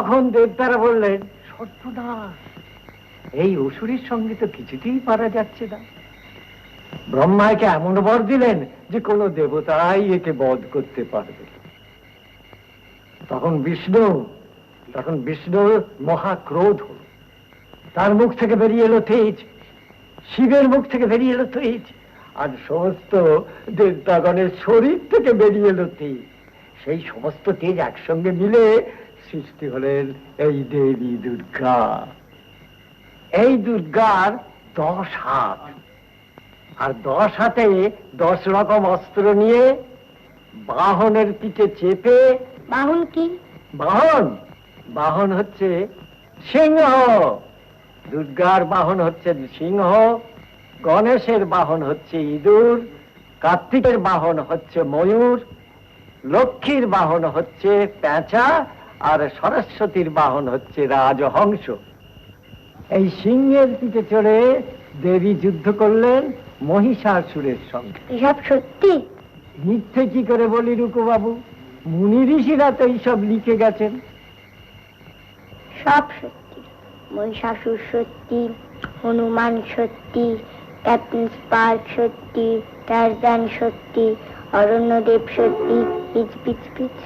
তখন দেবতারা বললেন, সর্বনাশ, এই অসুরের সঙ্গে তো কিছুতেই পারা যাচ্ছে না। ব্রহ্মাকে এমন বর দিলেন যে কোনো দেবতাই একে বধ করতে পারবে। তখন বিষ্ণুর মহাক্রোধ হল। তার মুখ থেকে বেরিয়ে এলো তেজ, শিবের মুখ থেকে বেরিয়ে এলো তেজ, আর সমস্ত দেবতাগণের শরীর থেকে বেরিয়ে এলো তেজ। সেই সমস্ত তেজ একসঙ্গে মিলে সৃষ্টি হলেন এই দেবী দুর্গা। এই দুর্গার 10 হাত, আর 10 হাতে 10 রকম অস্ত্র নিয়ে বাহনের পিঠে চেপে। বাহন কি? বাহন হচ্ছে সিংহ। দুর্গার বাহন হচ্ছে সিংহ, গণেশের বাহন হচ্ছে ইঁদুর, কার্তিকের বাহন হচ্ছে ময়ূর, লক্ষ্মীর বাহন হচ্ছে পেঁচা, আর সরস্বতীর বাহন হচ্ছে রাজহংস। এই সিংহের পিঠে চড়ে দেবী যুদ্ধ করলেন মহিষাসুরের সঙ্গে। এসব সত্যি? মিথ্যে কি করে বলি রুকু বাবু, মুনি ঋষিরা তো এইসব লিখে গেছেন। সব সত্যি। মহিষাসুর সত্যি, হনুমান সত্যি, ক্যাপ্টেন স্পার্ক সত্যি, টারজান সত্যি, অরণ্যদেব সত্যি। Pitch pitch pitch.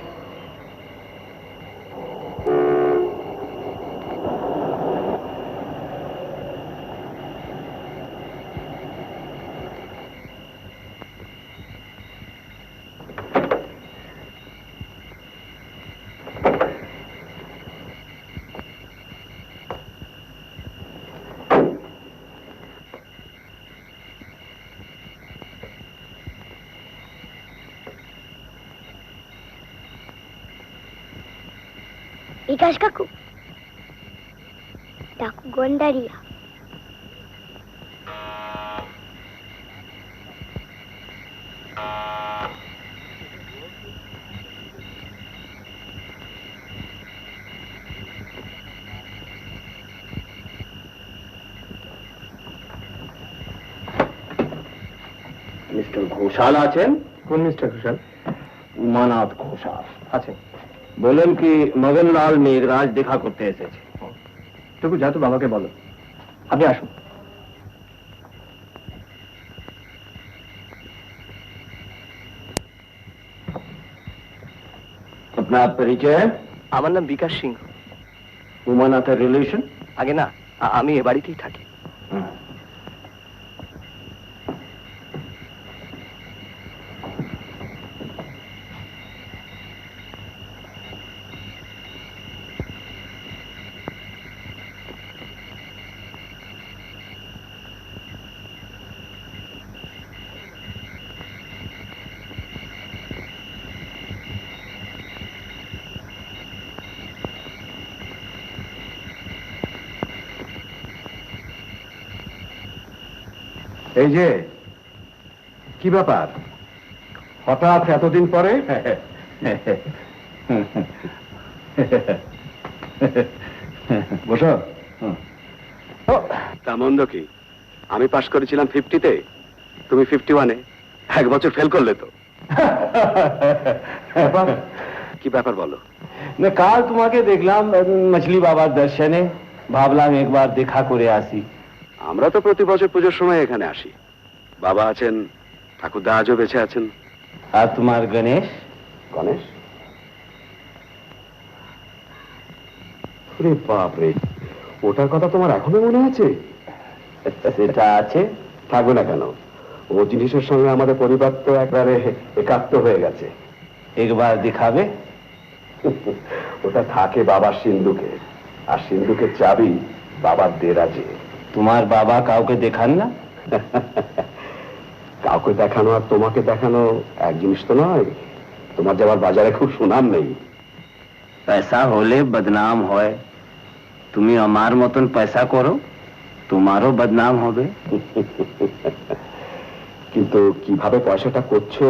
বিকাশ কাকু, ডাকু গন্ডারিয়া। মিস্টার ঘোষাল আছেন? কোন মিস্টার ঘোষাল? উমানাথ ঘোষাল আছেন। বলেন কি মগনলাল মেঘরাজ দেখা করতে এসেছে। টুকু যা তো বাবাকে বলো, আপনি আসুন। আপনার পরিচয়? আমার নাম বিকাশ সিংহ। উমানাথের রিলেশন? আগে না, আমি এ বাড়িতেই থাকি। এই যে কি ব্যাপার, হঠাৎ এতদিন পরে? বসো। তা মন্দ কি? আমি পাশ করেছিলাম 50-তে, তুমি 51-এ। 1 বছর ফেল করলে তো। কি ব্যাপার বলো? না কাল তোমাকে দেখলাম মছলি বাবার দর্শনে, ভাবলাম একবার দেখা করে আসি। আমরা তো প্রতি বছর পুজোর সময় এখানে আসি। বাবা আছেন, ঠাকুরদা আজও বেঁচে আছেন। আর তোমার গণেশ? গণেশ? রে বাপ রে, ওটার কথা তোমার এখনো মনে আছে? সেটা আছে, থাকবে না কেন? ও জিনিসের সঙ্গে আমাদের পরিবার তো একবারে একাত্ম হয়ে গেছে। একবার দেখাবে? ওটা থাকে বাবার সিন্ধুকে, আর সিন্ধুকের চাবি বাবার দেরাজে। তোমার বাবা কাউকে দেখান না? কাউকে দেখানো আর তোমাকে দেখানো এক জিনিস তো নয়। তোমার যে আবার বাজারে খুব সুনাম নেই। পয়সা হলে বদনাম হয়, তুমি আমার মতন পয়সা করো, তোমারও বদনাম হবে। কিন্তু কিভাবে পয়সাটা করছো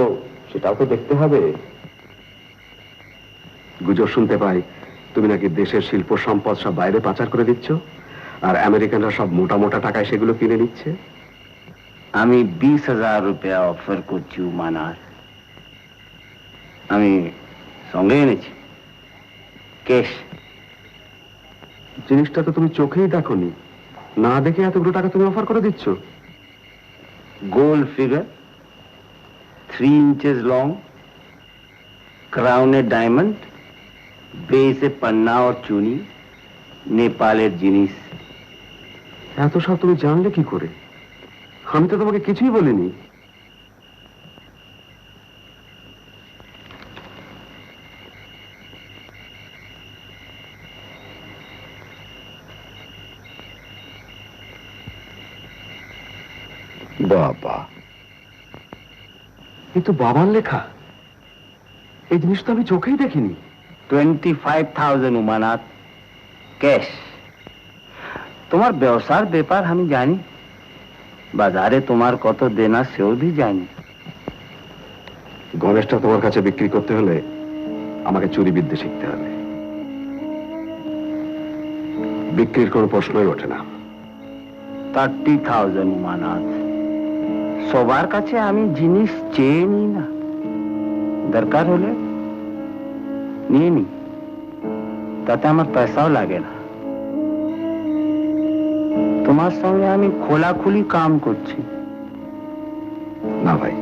সেটাও তো দেখতে হবে। গুজব শুনতে পাই তুমি নাকি দেশের শিল্প সম্পদ সব বাইরে পাচার করে দিচ্ছ, আর আমেরিকানরা সব মোটা মোটা টাকায় সেগুলো কিনে নিচ্ছে। আমি 20,000 রুপিয়া অফার করছি উমানার, আমি সঙ্গে এনেছি ক্যাশ। জিনিসটা তো তুমি চোখেই দেখোনি, না দেখে এতগুলো টাকা তুমি অফার করে দিচ্ছ। গোল্ড ফিগার, 3 inches লং, ক্রাউনের ডায়মন্ড, বেসে পান্না और চুনি, নেপালের জিনিস। এত সব তুমি জানলে কি করে? আমি তো তোমাকে কিছুই বলিনি। বাবা, এই তো বাবার লেখা। এই জিনিস তো আমি চোখেই দেখিনি। 25,000 উমানাথ ক্যাশ। তোমার ব্যবসার ব্যাপার আমি জানি, বাজারে তোমার কত দেনা সেও भी জানি। গণেশটা তোমার কাছে বিক্রি করতে হলে আমাকে চুরি বিদ্যে শিখতে হবে। বিক্রির কোনো প্রশ্নই ওঠে না। 30,000 উমানাথ। সবার কাছে আমি জিনিস চেয়ে নিই না, দরকার হলে নিয়ে নি, তাতে আমার পয়সাও লাগে না। তোমার সঙ্গে আমি খোলাখুলি কাম করছি। না ভাই,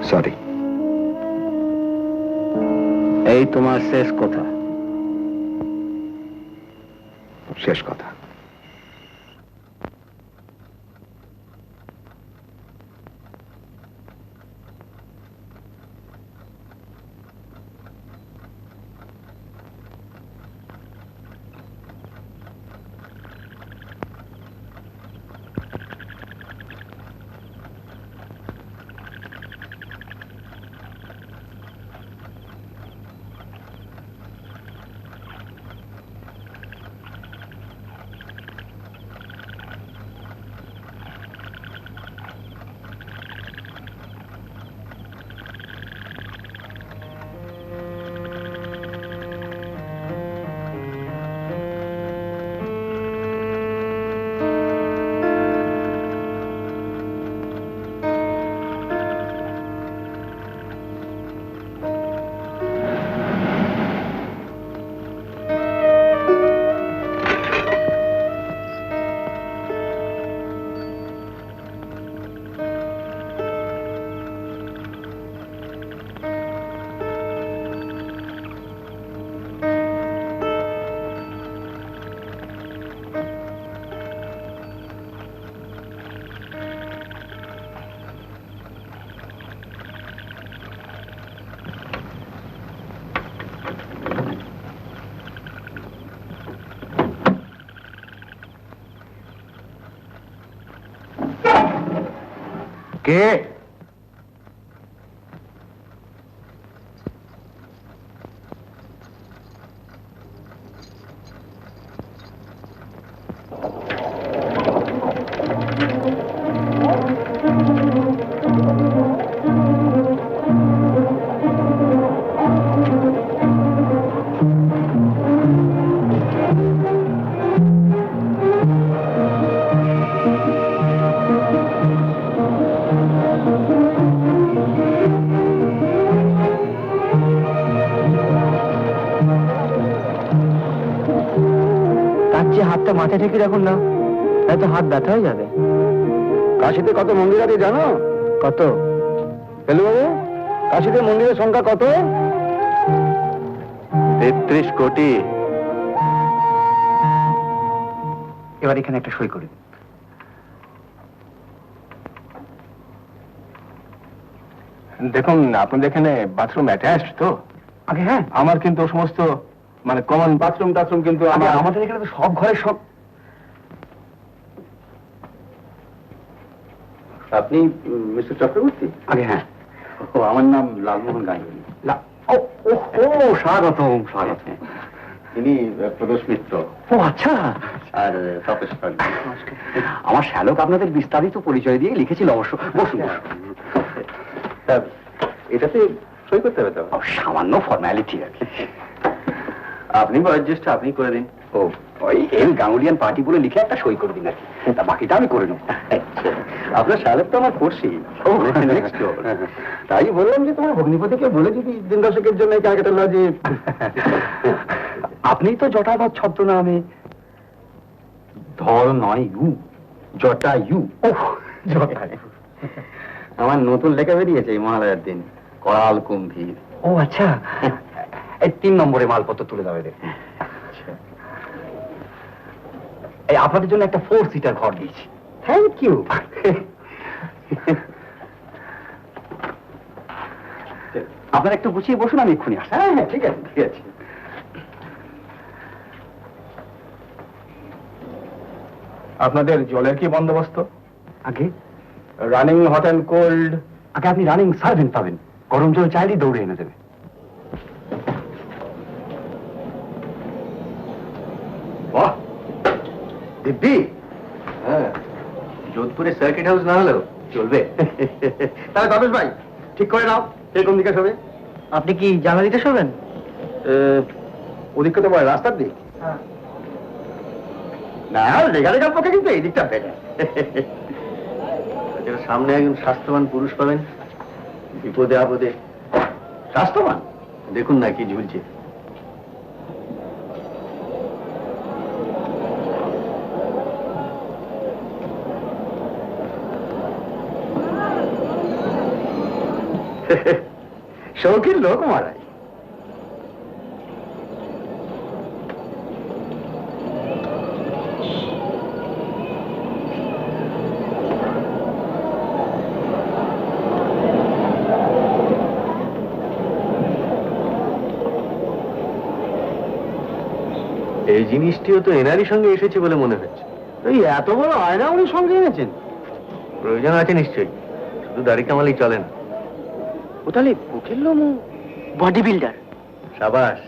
সরি। এই তোমার শেষ কথা? শেষ কথা। কে? বলছি হাতটা মাথায় ঠেকে রাখুন না, তো হাত ব্যথা হয়ে যাবে। কাশিতে কত মন্দির আছে জানো? কত? ফেলুবাবু, কাশিতে মন্দিরের সংখ্যা কত? 33 কোটি। এবার এখানে একটা সই করে দিন। দেখুন, আপনাদের এখানে বাথরুম অ্যাটাচড তো? আগে হ্যাঁ, আমার কিন্তু ও সমস্ত মানে কমন বাথরুম টাথরুম কিন্তু আমাদের এখানে তো সব ঘরে সব। আপনি মিস্টার চক্রবর্তী? আগে হ্যাঁ। ও, আমার নাম লালমোহন গাঙ্গুলি। ও স্বাগতম স্বাগতম। ইনি প্রদোষ মিত্র ও আচ্ছা। আর প্রফেসর। আমার শ্যালক আপনাদের বিস্তারিত পরিচয় দিয়ে লিখেছিল অবশ্য। বসুন। এটাতে সই করতে হবে তো? সামান্য ফর্মালিটি আর কি। আপনি বয়োজ্যেষ্ঠ, আপনি করে দিন। ও ওই এল গাঙ্গুলিয়ান পার্টি বলে লিখে একটা সই করে দিন আর কি, তা বাকিটা আমি করে নেব। আপনার সাহেব তো আমার পড়শি। তাই বললাম যে তোমার ভগ্নিপতিকে বলে যদি দিন দশকের জন্য ক্যালকাটা লজে। আপনি তো জটাবাদ ছদ্মনামে ধর নয় ইউ, জটা ইউ। আমার নতুন লেখা বেরিয়েছে এই মহালয়ার দিন, করাল কুম্ভীর। ও আচ্ছা, এই 3 নম্বরে মালপত্র তুলে দেবে দেখুন। এই আপনাদের জন্য একটা 4 সিটার ঘর দিয়েছি। Thank you. আপনারা একটু গুছিয়ে বসুন, আমি এক্ষুনি আসছি। হ্যাঁ হ্যাঁ, ঠিক আছে ঠিক আছে। আপনাদের জলের কি বন্দোবস্ত? আগে রানিং হট অ্যান্ড কোল্ড? আগে আপনি রানিং সার্ভেন্ট পাবেন, গরম জল চাইলেই দৌড়ে এনে দেবে। বাহ, দিব্যি। হ্যাঁ, যোধপুরে সার্কিট হাউস না হলেও চলবে। তাহলে তবেশ ভাই, ঠিক করে নাও কে কোন দিকে শোবে। আপনি কি জানালিতে শোবেন? ওদিকটা তো বলে রাস্তার দিক। না, লেগা লেগার পক্ষে কিন্তু এই দিকটা বেটার। সামনে একজন স্বাস্থ্যবান পুরুষ পাবেন, বিপদে আপদে স্বাস্থ্যবান। দেখুন না কি ঝুলছে। শৌখিন লোক মারাই। এই জিনিসটিও তো এনারই সঙ্গে এসেছে বলে মনে হচ্ছে। এই এত বড় আয়না উনি সঙ্গে এনেছেন? প্রয়োজন আছে নিশ্চয়ই, শুধু দাড়ি কামালেই চলে না। ও তাহলে বুকের লোম বডি বিল্ডার। সাবাস,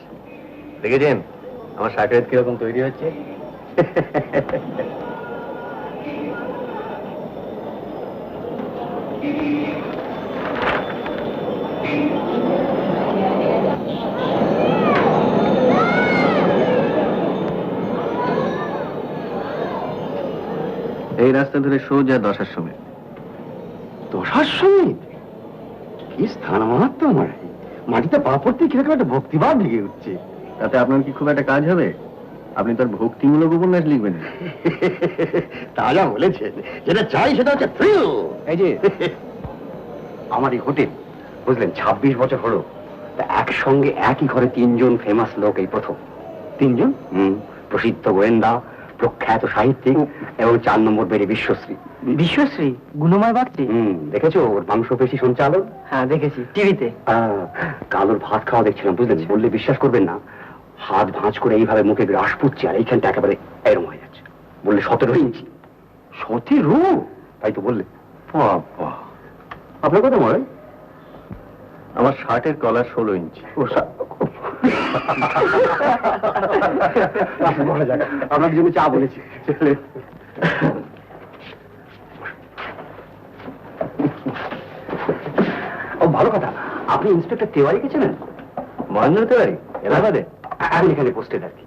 দেখেছেন আমার শার্টের কিরকম তৈরি হচ্ছে? এই রাস্তা ধরে সোজা 10 আশ্রমে। 10 আশ্রমিক? কি স্থান মাহাত্ম আমার! মাটিতে পা পড়তে কিরকম একটা ভক্তিভাব লেগে উঠছে। তাতে আপনার কি খুব একটা কাজ হবে? আপনি তো আর ভক্তিমূলক উপন্যাস লিখবেন না। তা যা বলেছেন, যেটা চাই সেটা হচ্ছে থ্রিল। এই যে আমার এই হোটেল, বুঝলেন, 26 বছর হলো, তা একসঙ্গে একই ঘরে 3 জন ফেমাস লোক এই প্রথম। 3 জন? প্রসিদ্ধ গোয়েন্দা, প্রখ্যাত সাহিত্যিক এবং 4 নম্বর বেড়ে বিশ্বশ্রী। বিশ্বশ্রী গুণময় বাড়ছে? দেখেছো ওর মাংসপেশি সঞ্চালন? হ্যাঁ দেখেছি টিভিতে। কালোর ভাত খাওয়া দেখছিলাম, বুঝলেন, বললে বিশ্বাস করবেন না, হাত ভাঁজ করে এইভাবে মুখে গ্রাস পুচ্ছে আর এইখানটা একেবারে এরম হয়ে যাচ্ছে। বললে 17 ইঞ্চি। 17? তাই তো বললে। বাবা, আপনার কথা মনে? আমার শার্টের কলার 16 ইঞ্চি। আপনার জন্য চা বলেছি। ও ভালো কথা, আপনি ইন্সপেক্টর তেওয়ারিকে চেনেন? মহেন্দ্র তেওয়ারি? এলাহাবাদে? আমি এখানে পোস্টেড আর কি।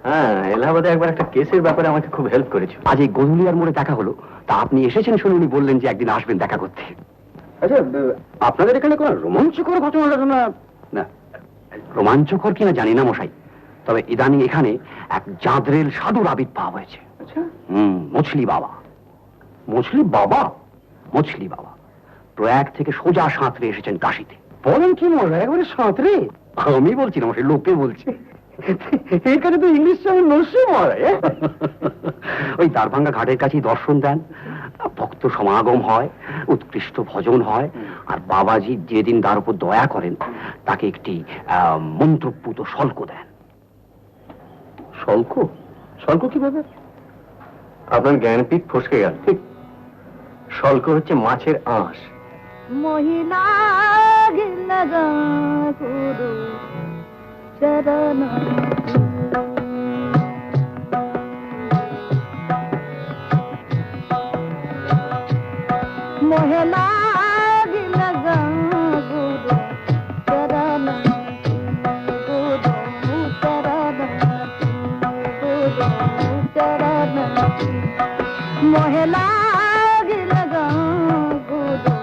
হ্যাঁ, এলাহাবাদে একবার একটা কেসের ব্যাপারে আমাকে খুব হেল্প করেছিল। আজ এই গধুলিয়ার মোড়ে দেখা হলো, তা আপনি এসেছেন শুনে উনি বললেন যে একদিন আসবেন দেখা করতে। আচ্ছা, আপনাদের এখানে কোনো রোমাঞ্চকর ঘটনা? না, রোমাঞ্চকর কিনা জানি না মশাই, তবে ইদানিং এখানে এক জাঁদরেল সাধুর আবির্ভাব হয়েছে। আচ্ছা, মছলি বাবা। মছলি বাবা? মছলি বাবা প্রয়াগ থেকে সোজা সাঁতরে এসেছেন কাশিতে। বলেন কি মশাই, একবারে সাঁতরে? আমি বলছি না, মশাই লোকে বলছে। এখানে তো ইংলিশ চ্যানেল নরসিংহ মহারাজ। ওই দ্বারভাঙ্গা ঘাটের কাছেই দর্শন দেন, ভক্ত সমাগম হয়, উৎকৃষ্ট ভজন হয়, আর বাবাজি যেদিন তার উপর দয়া করেন তাকে একটি মন্ত্রপুত শল্ক দেন। শল্ক? শল্ক কিভাবে? আপনার জ্ঞানপীঠ ফসকে গেল। ঠিক, শল্ক হচ্ছে মাছের আঁশ। মহিলা গিলগা গুরু চরণ মহিলা গিলগা গুরু চরণ গুরু চরণ গুরু চরণ মহিলা গিলগা গুরু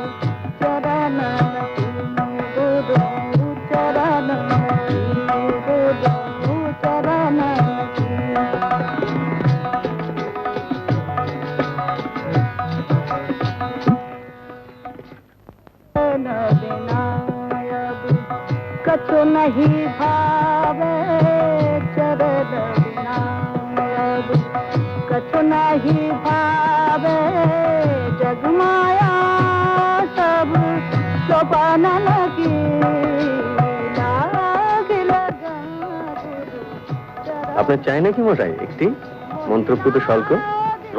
চরণ গুরু চরণ গুরু চরণ कछु नहीं भावे चरण बिना कछु नहीं भावे जगमाया सब सोपान लगी আপনার চাই নাকি মশাই একটি মন্ত্রপুত শল্ক?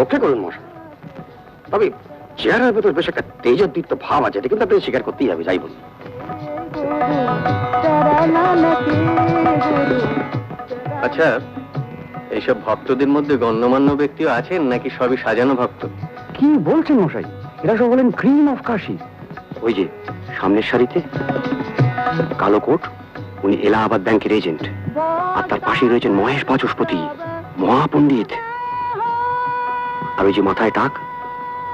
রক্ষা করুন মশাই, তবে চেহারার ভেতর বেশ একটা তেজোদ্দীপ্ত ভাব আছে, এটা কিন্তু আপনাকে স্বীকার করতেই হবে, যাই বলুন। আচ্ছা, এইসব ভক্তদের মধ্যে গণ্যমান্য ব্যক্তিও আছেন নাকি সবই সাজানো ভক্ত? কি বলছেন মশাই, এরা সব বলেন ক্রিম অফ কাশি। ওই যে সামনের সারিতে কালো কোট, উনি এলাহাবাদ ব্যাংকের এজেন্ট, আর তার পাশে রয়েছেন মহেশ বাচস্পতি, মহাপণ্ডিত। আর ওই যে মাথায় টাক,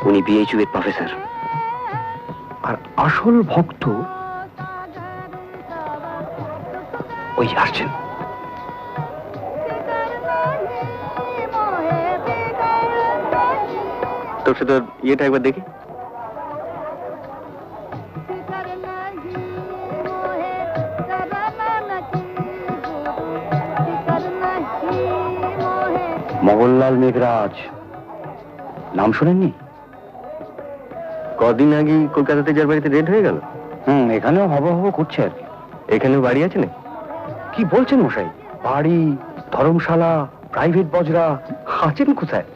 উনি বিএইচইউ এর প্রফেসর। আর আসল ভক্ত ওই যে আসছেন। তোর সাথে ইয়েটা একবার দেখি। মোহনলাল মেঘরাজ, নাম শোনেননি? কদিন আগে কলকাতাতে যার বাড়িতে রেড হয়ে গেল। এখানেও হব করছে আর কি। এখানেও বাড়ি আছে না? কি বলছেন মশাই, বাড়ি, ধর্মশালা, প্রাইভেট বজরা, আছেন কোথায়?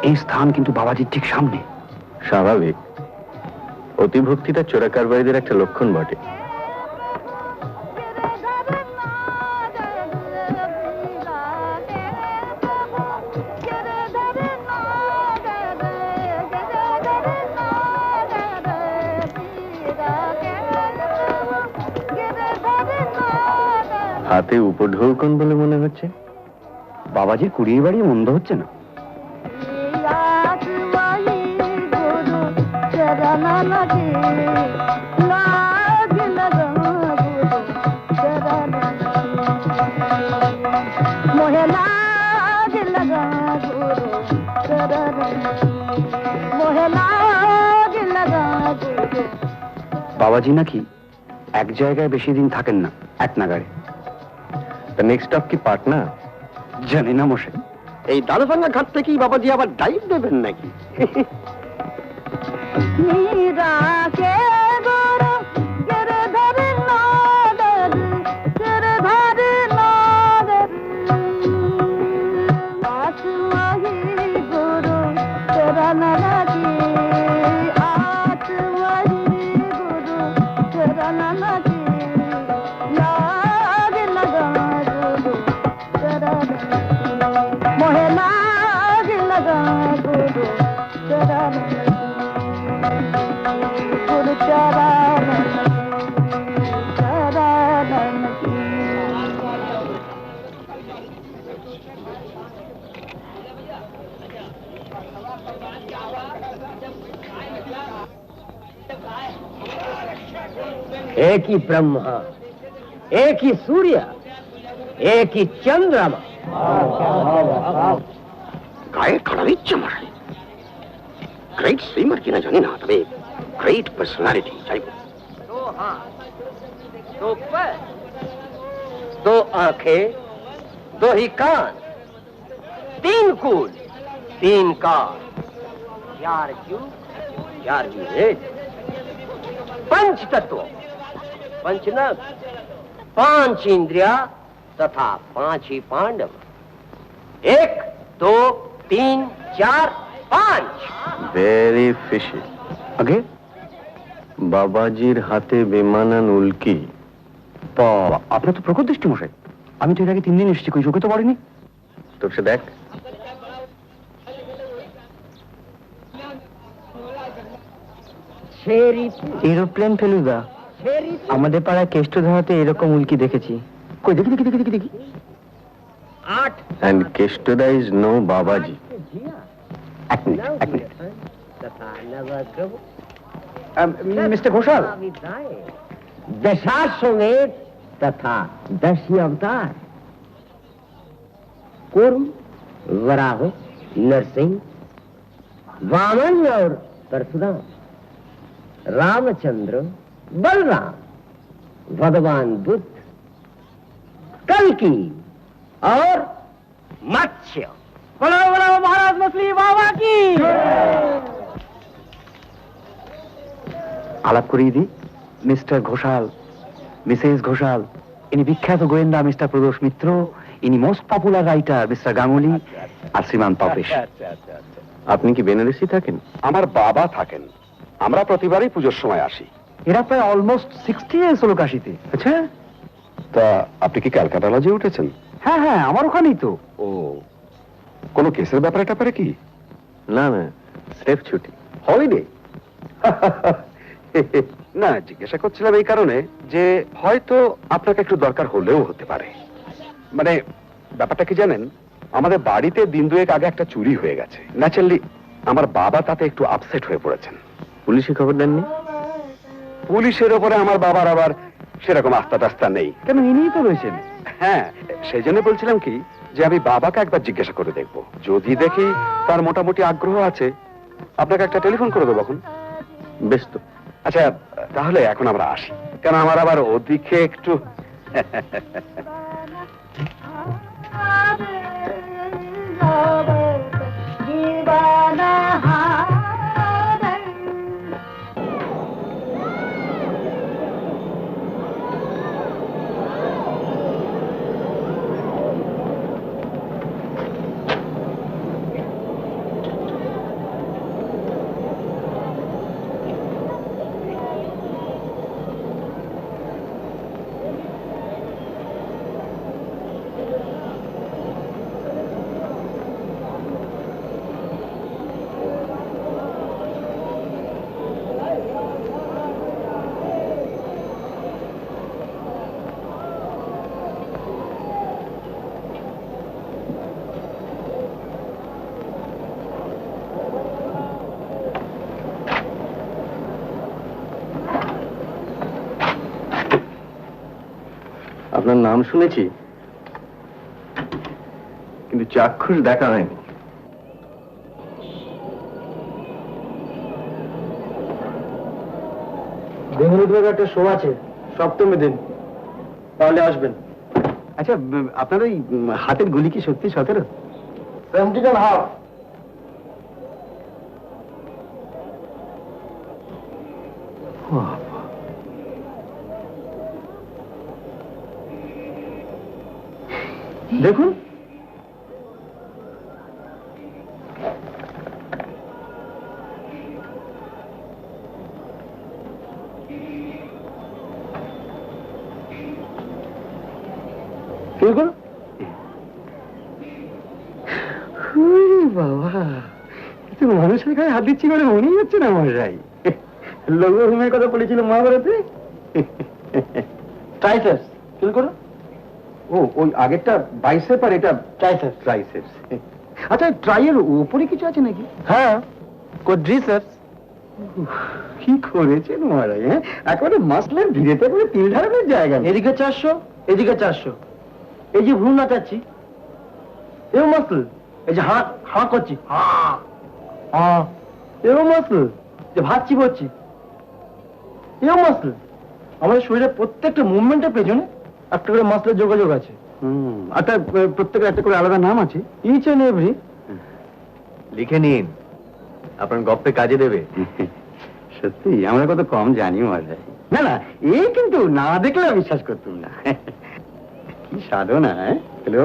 এই স্থান কিন্তু বাবাজির ঠিক সামনে। স্বাভাবিক, অতিভক্তিটা চোরা কারবারিদের একটা লক্ষণ বটে। হাতে উপঢৌকন বলে মনে হচ্ছে। বাবাজির কুড়িয়ে বাড়ি মন্দ হচ্ছে না। বাবাজি নাকি এক জায়গায় বেশি দিন থাকেন না, এক নাগাড়ে। নেক্সট স্টপ কি পাটনা? জানি না মশাই। এই দারুভাঙ্গা ঘাট থেকেই বাবাজি আবার ডাইভ দেবেন নাকি? एक ही ब्रह्मा, एक ही सूर्य, एक ही चंद्रमा। গায়ে কাটা দিচ্ছে মশাই। গ্রেট সুইমার কিনা জানি না, তবে গ্রেট পার্সোনালিটি চাইব। दो हाथ, दो पैर, दो आंखें, दो ही कान, तीन कूल, तीन कान, चार युग, चार वेद, पंच तत्व, पंच नग, पांच इंद्रिया तथा पांच ही पांडव। एक, दो, तीन, चार, पांच। Very fishy. আগে বাবাজির হাতে বেমানান উল্কি। আপনার তো প্রখর দৃষ্টি মশাই। আমি তো এর আগে 3 দিন এসেছি, কই চোখে তো পড়েনি। তোর সে দেখ। এরোপ্লেন ফেলুদা, আমাদের পাড়ায় কেষ্ট ধরাতে এরকম উল্কি দেখেছি। কই দেখি দেখি দেখি দেখি দেখি। 8 And Keshtoda is no Babaji. এক মিনিট, এক মিনিট। तथा नवग्रह মিস্টার ঘোষাল, दशाश्वमेध तथा 10 अवतार, कूर्म, वराह, नरसिंह, वामन और परशुराम, रामचंद्र, बलराम, भगवान बुद्ध, कल्कि और मत्स्य। बोलो बोलो महाराज मछली बाबा की। আলাপ করিয়ে দিই। মিস্টার ঘোষাল, মিসেস ঘোষাল, ইনি বিখ্যাত গোয়েন্দা মিস্টার প্রদোষ মিত্র, ইনি most popular writer mister Ganguly, আর শ্রীমান পাপেশ। আপনি কি বেনারসি থাকেন? আমার বাবা থাকেন। আমরা প্রতিবারই পুজোর সময় আসি। এরা প্রায় অলমোস্ট 60 ইয়ার্স হলো কাশিতে। আচ্ছা, তা আপনি কি ক্যালকাটা লজে উঠেছেন? হ্যাঁ হ্যাঁ, আমার ওখানেই তো। ও, কোনো কেসের ব্যাপারে ট্যাপারে কি? না না, স্রেফ ছুটি, হলিডে। না, জিজ্ঞাসা করছিলাম এই কারণে যে হয়তো আপনাকে একটু দরকার হলেও হতে পারে। মানে ব্যাপারটা কি জানেন, আমাদের বাড়িতে দিন দুয়েক আগে একটা চুরি হয়ে গেছে। ন্যাচারালি আমার বাবা তাতে একটু আপসেট হয়ে পড়েছেন। পুলিশে খবর দেননি? পুলিশের ওপরে আমার বাবার আবার সেরকম আস্থা টাস্থা নেই। কেন, ইনিই তো রয়েছেন। হ্যাঁ, সেই জন্য বলছিলাম কি যে আমি বাবাকে একবার জিজ্ঞাসা করে দেখব, যদি দেখি তার মোটামুটি আগ্রহ আছে আপনাকে একটা টেলিফোন করে দেবো। এখন বেশ তো। আচ্ছা, তাহলে এখন আমরা আসি, কেন আমার আবার ওদিকে একটু दीवाना আপনার নাম শুনেছি, কিন্তু চাক্ষুষ দেখা হয়নি। বেঙ্গলুরুতে একটা শো আছে সপ্তমী দিন, তাহলে আসবেন। আচ্ছা, আপনার ওই হাতের গুলি কি সত্যি 17? 17.5। দেখুন, দেখুন। বাবা, কিন্তু মানুষের গায়ে হাত দিচ্ছি বলে মনেই হচ্ছে না মশাই। লঘুমের কথা বলেছিল মহাভারতে। ট্রাইসেপস ফিল করো। ও, ওই আগেরটা বাইসেপ আর এটা ট্রাইসেপস। ট্রাইসেপস। আচ্ছা, ট্রাইয়ের উপরে কিছু আছে নাকি? হ্যাঁ, কোয়াড্রিসেপস। কি করেছেন মহারাজ? হ্যাঁ, একেবারে মাসলের ভিড়েতে করে তিল ঢালানোর জায়গা নেই। এদিকে 400, এদিকে 400। এই যে ভুল নাচাচ্ছি, এও মাসল। এই যে হাঁ হাঁ করছি, হাঁ হাঁ, এও মাসল। যে ভাত চিবোচ্ছি, এও মাসল। আমাদের শরীরের প্রত্যেকটা মুভমেন্টের পেছনে একটা করে মাসলের যোগাযোগ আছে। আচ্ছা, প্রত্যেকের একটা করে আলাদা নাম আছে? Each and every. লিখে নিন, আপনার গপ্পে কাজে দেবে। সত্যি আমরা কত কম জানি মহারাজ। না না, এই কিন্তু না দেখলে বিশ্বাস করতাম না। কি সাধনা! Hello,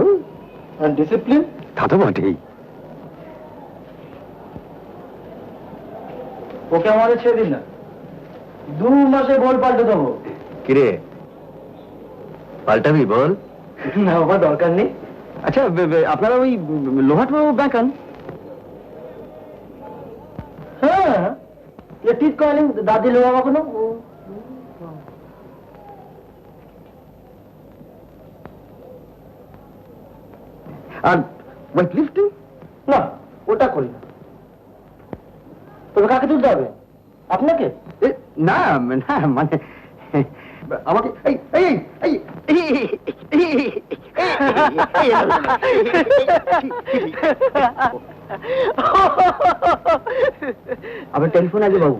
discipline. তা তো বটেই। ওকে আমাদের ছেড়ে দিন না, 2 মাসে বল পাল্টে দেবো। কিরে, পাল্টাবি বল? না বাবা, দরকার নেই। আচ্ছা, আপনারা ওই লোহাট ব্যাংকান? হ্যাঁ, ये ठीक कॉलिंग दादी लोग को ना। আর ওয়েট লিফটিং? না, ওটা করি না। তবে কাকে তুলতে হবে? আপনাকে? না না, মানে আমাকে এই এই এই আবার টেলিফোন আছে বাবু।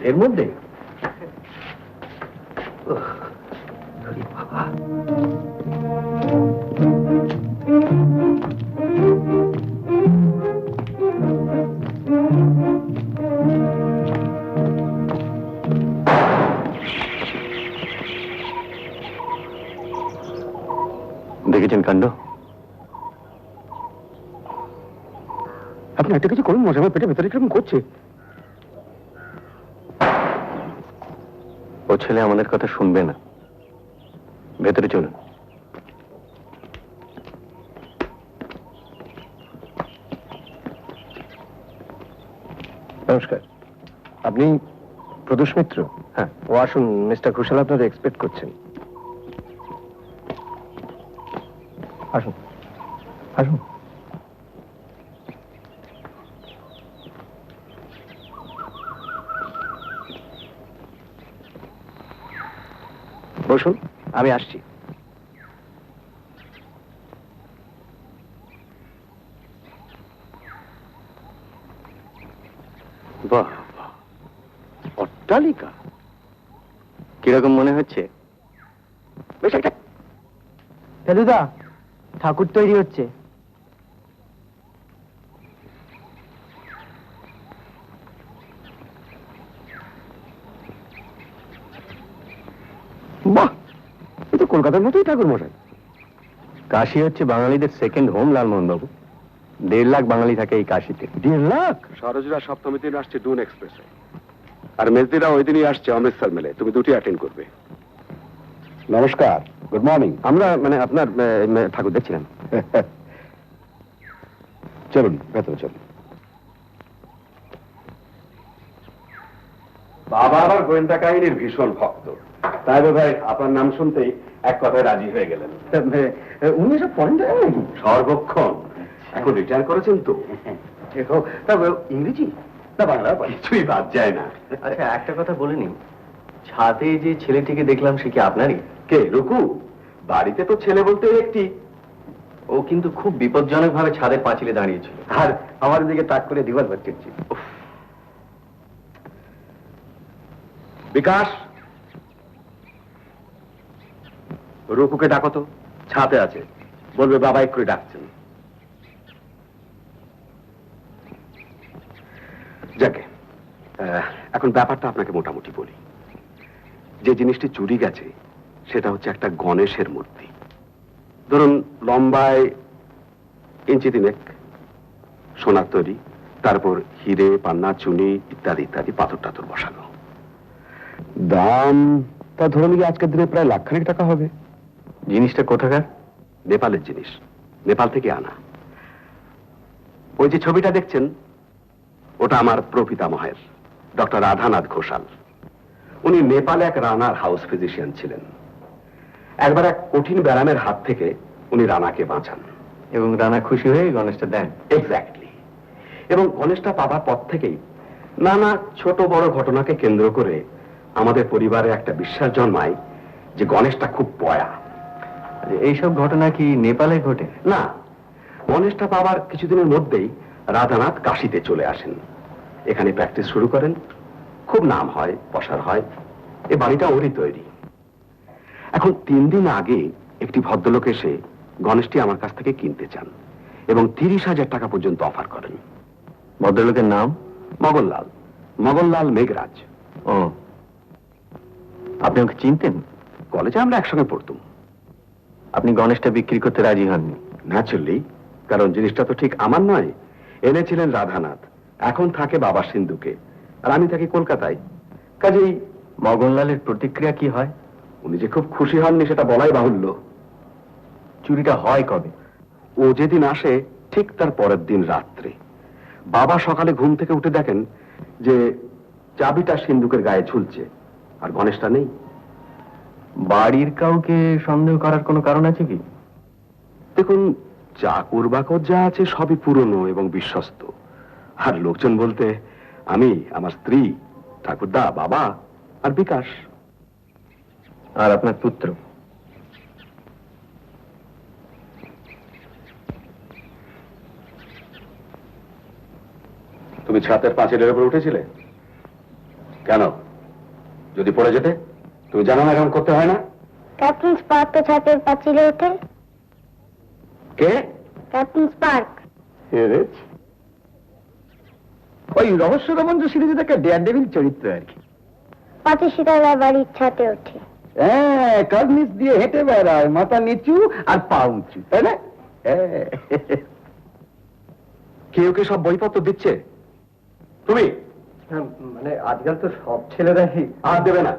এর মধ্যে বাবা, দেখেছেন কাণ্ড? আপনি একটা কিছু করুন মশা, আমার পেটের ভেতরে কিরকম করছে। ও ছেলে আমাদের কথা শুনবে না, ভেতরে চলুন। নমস্কার, আপনি প্রদোষ মিত্র? হ্যাঁ। ও আসুন, মিস্টার ঘোষাল আপনাদের এক্সপেক্ট করছেন। আসুন আসুন। বসুন, আমি আসছি। বাহ, অট্টালিকা কিরকম মনে হচ্ছে? বেশ একটা ফেলুদা, ঠাকুর তৈরি হচ্ছে। বাহ, এ তো কলকাতার মতোই ঠাকুর মশাই। কাশি হচ্ছে বাঙালিদের সেকেন্ড হোম, লালমোহন বাবু। 1.5 লাখ বাঙালি থাকে এই কাশিতে। 1.5 লাখ? সরোজরা সপ্তমী দিন আসছে ডুন এক্সপ্রেসে, আর মেজদিরা ওই দিনই আসছে অমৃতসর মেলে। তুমি দুটি অ্যাটেন্ড করবে। নমস্কার, গুড মর্নিং। আমরা মানে আপনার ঠাকুর দেখছিলাম। চলুন ভেতরে চলুন। বাবা আবার গোয়েন্দা কাহিনীর ভীষণ ভক্ত, তাই ভাই আপনার নাম শুনতেই এক কথায় রাজি হয়ে গেলেন। উনি এসব পড়েন নাকি? সর্বক্ষণ। এখন রিটায়ার করেছেন তো। ইংরেজি না বাংলা? কিছুই বাদ যায় না। আচ্ছা, একটা কথা বলে নিন, ছাদে যে ছেলেটিকে দেখলাম সে কি আপনারই? কে, রুকু? বাড়িতে তো ছেলে বলতে একটি। ও কিন্তু খুব বিপজ্জনক ভাবে ছাদের পাঁচিলে দাঁড়িয়েছিল। আর আমার দিকে তাক করে দিওয়াল বাচ্চাচ্ছি। বিকাশ, রুকুকে ডাকো তো, ছাদে আছে, বলবে বাবা একটু ডাকছেন। যাকে এখন ব্যাপারটা আপনাকে মোটামুটি বলি। যে জিনিসটি চুরি গেছে সেটা হচ্ছে একটা গণেশের মূর্তি। ধরুন লম্বায় 3 ইঞ্চি, সোনার তৈরি, তারপর হিরে, পান্না, চুনি ইত্যাদি ইত্যাদি পাথর টাথর বসানো। দাম তা ধরে নিয়ে আজকের দিনে প্রায় লাখখানেক টাকা হবে। জিনিসটা কোথাকার? নেপালের জিনিস, নেপাল থেকে আনা। ওই যে ছবিটা দেখছেন, ওটা আমার প্রপিতামহের, ডক্টর রাধানাথ ঘোষাল। উনি নেপালে এক রানার হাউস ফিজিশিয়ান ছিলেন। একবার এক কঠিন ব্যারামের হাত থেকে উনি রানাকে বাঁচান, এবং রানা খুশি হয়ে গণেশটা দেন। এক্স্যাক্টলি। এবং গণেশটা পাবার পর থেকেই নানা ছোট বড় ঘটনাকে কেন্দ্র করে আমাদের পরিবারে একটা বিশ্বাস জন্মায় যে গণেশটা খুব পয়া। এইসব ঘটনা কি নেপালে ঘটে? না, গণেশটা পাওয়ার কিছুদিনের মধ্যেই রাধানাথ কাশিতে চলে আসেন, এখানে প্র্যাকটিস শুরু করেন, খুব নাম হয়, প্রসার হয়। এ বাড়িটা ওরই তৈরি। এখন 3 দিন আগে একটি ভদ্রলোক এসে গণেশটি আমার কাছ থেকে কিনতে চান এবং 30,000 টাকা পর্যন্ত অফার করেন। ভদ্রলোকের নাম? মগনলাল, মগনলাল মেঘরাজ। ও, আপনি ওকে চিনতেন? কলেজে আমরা একসঙ্গে পড়তাম। আপনি গণেশটা বিক্রি করতে রাজি হননি? ন্যাচুরালি, কারণ জিনিসটা তো ঠিক আমার নয়। এনেছিলেন রাধানাথ, এখন থাকে বাবা সিন্ধুকে, আর আমি থাকি কলকাতায়। কাজেই মগনলালের প্রতিক্রিয়া কি হয়? উনি যে খুব খুশি হননি সেটা বলাই বাহুল্য। চুরিটা হয় কবে? ও যেদিন আসে ঠিক তার পরের দিন রাত্রে বাবা সকালে ঘুম থেকে উঠে দেখেন যে চাবিটা সিন্ধুকের গায়ে ঝুলছে আর গণেশটা নেই। বাড়ির কাউকে সন্দেহ করার কোনো কারণ আছে কি? দেখুন, চাকর বাকর যা আছে সবই পুরনো এবং বিশ্বস্ত। আর লোকজন বলতে আমি, আমার স্ত্রী, ঠাকুরদা, বাবা আর বিকাশ। আর আপনার পুত্র? তুমি ছাতের পাঁচিলের উপর উঠেছিলে কেন? যদি পড়ে যেতে? তুমি জানো না কেমন করতে হয় না? ক্যাপ্টেন স্পার্ক তো ছাতের পাঁচিলে ওঠে। কে? Captain spark. ওই রহস্য রোমাঞ্চ সিরিজের একটা ডেয়ার ডেভিল চরিত্র আর কি। পাতি সিতারা বাড়ির ছাতে ওঠে। হ্যাঁ, কার্নিস দিয়ে হেঁটে বেড়ায়, মাথা নিচু আর পা উঁচু, তাই না? কেউ কে সব বইপত্র দিচ্ছে? তুমি? মানে আজকাল তো সব ছেলেরাই। আর দেবে না।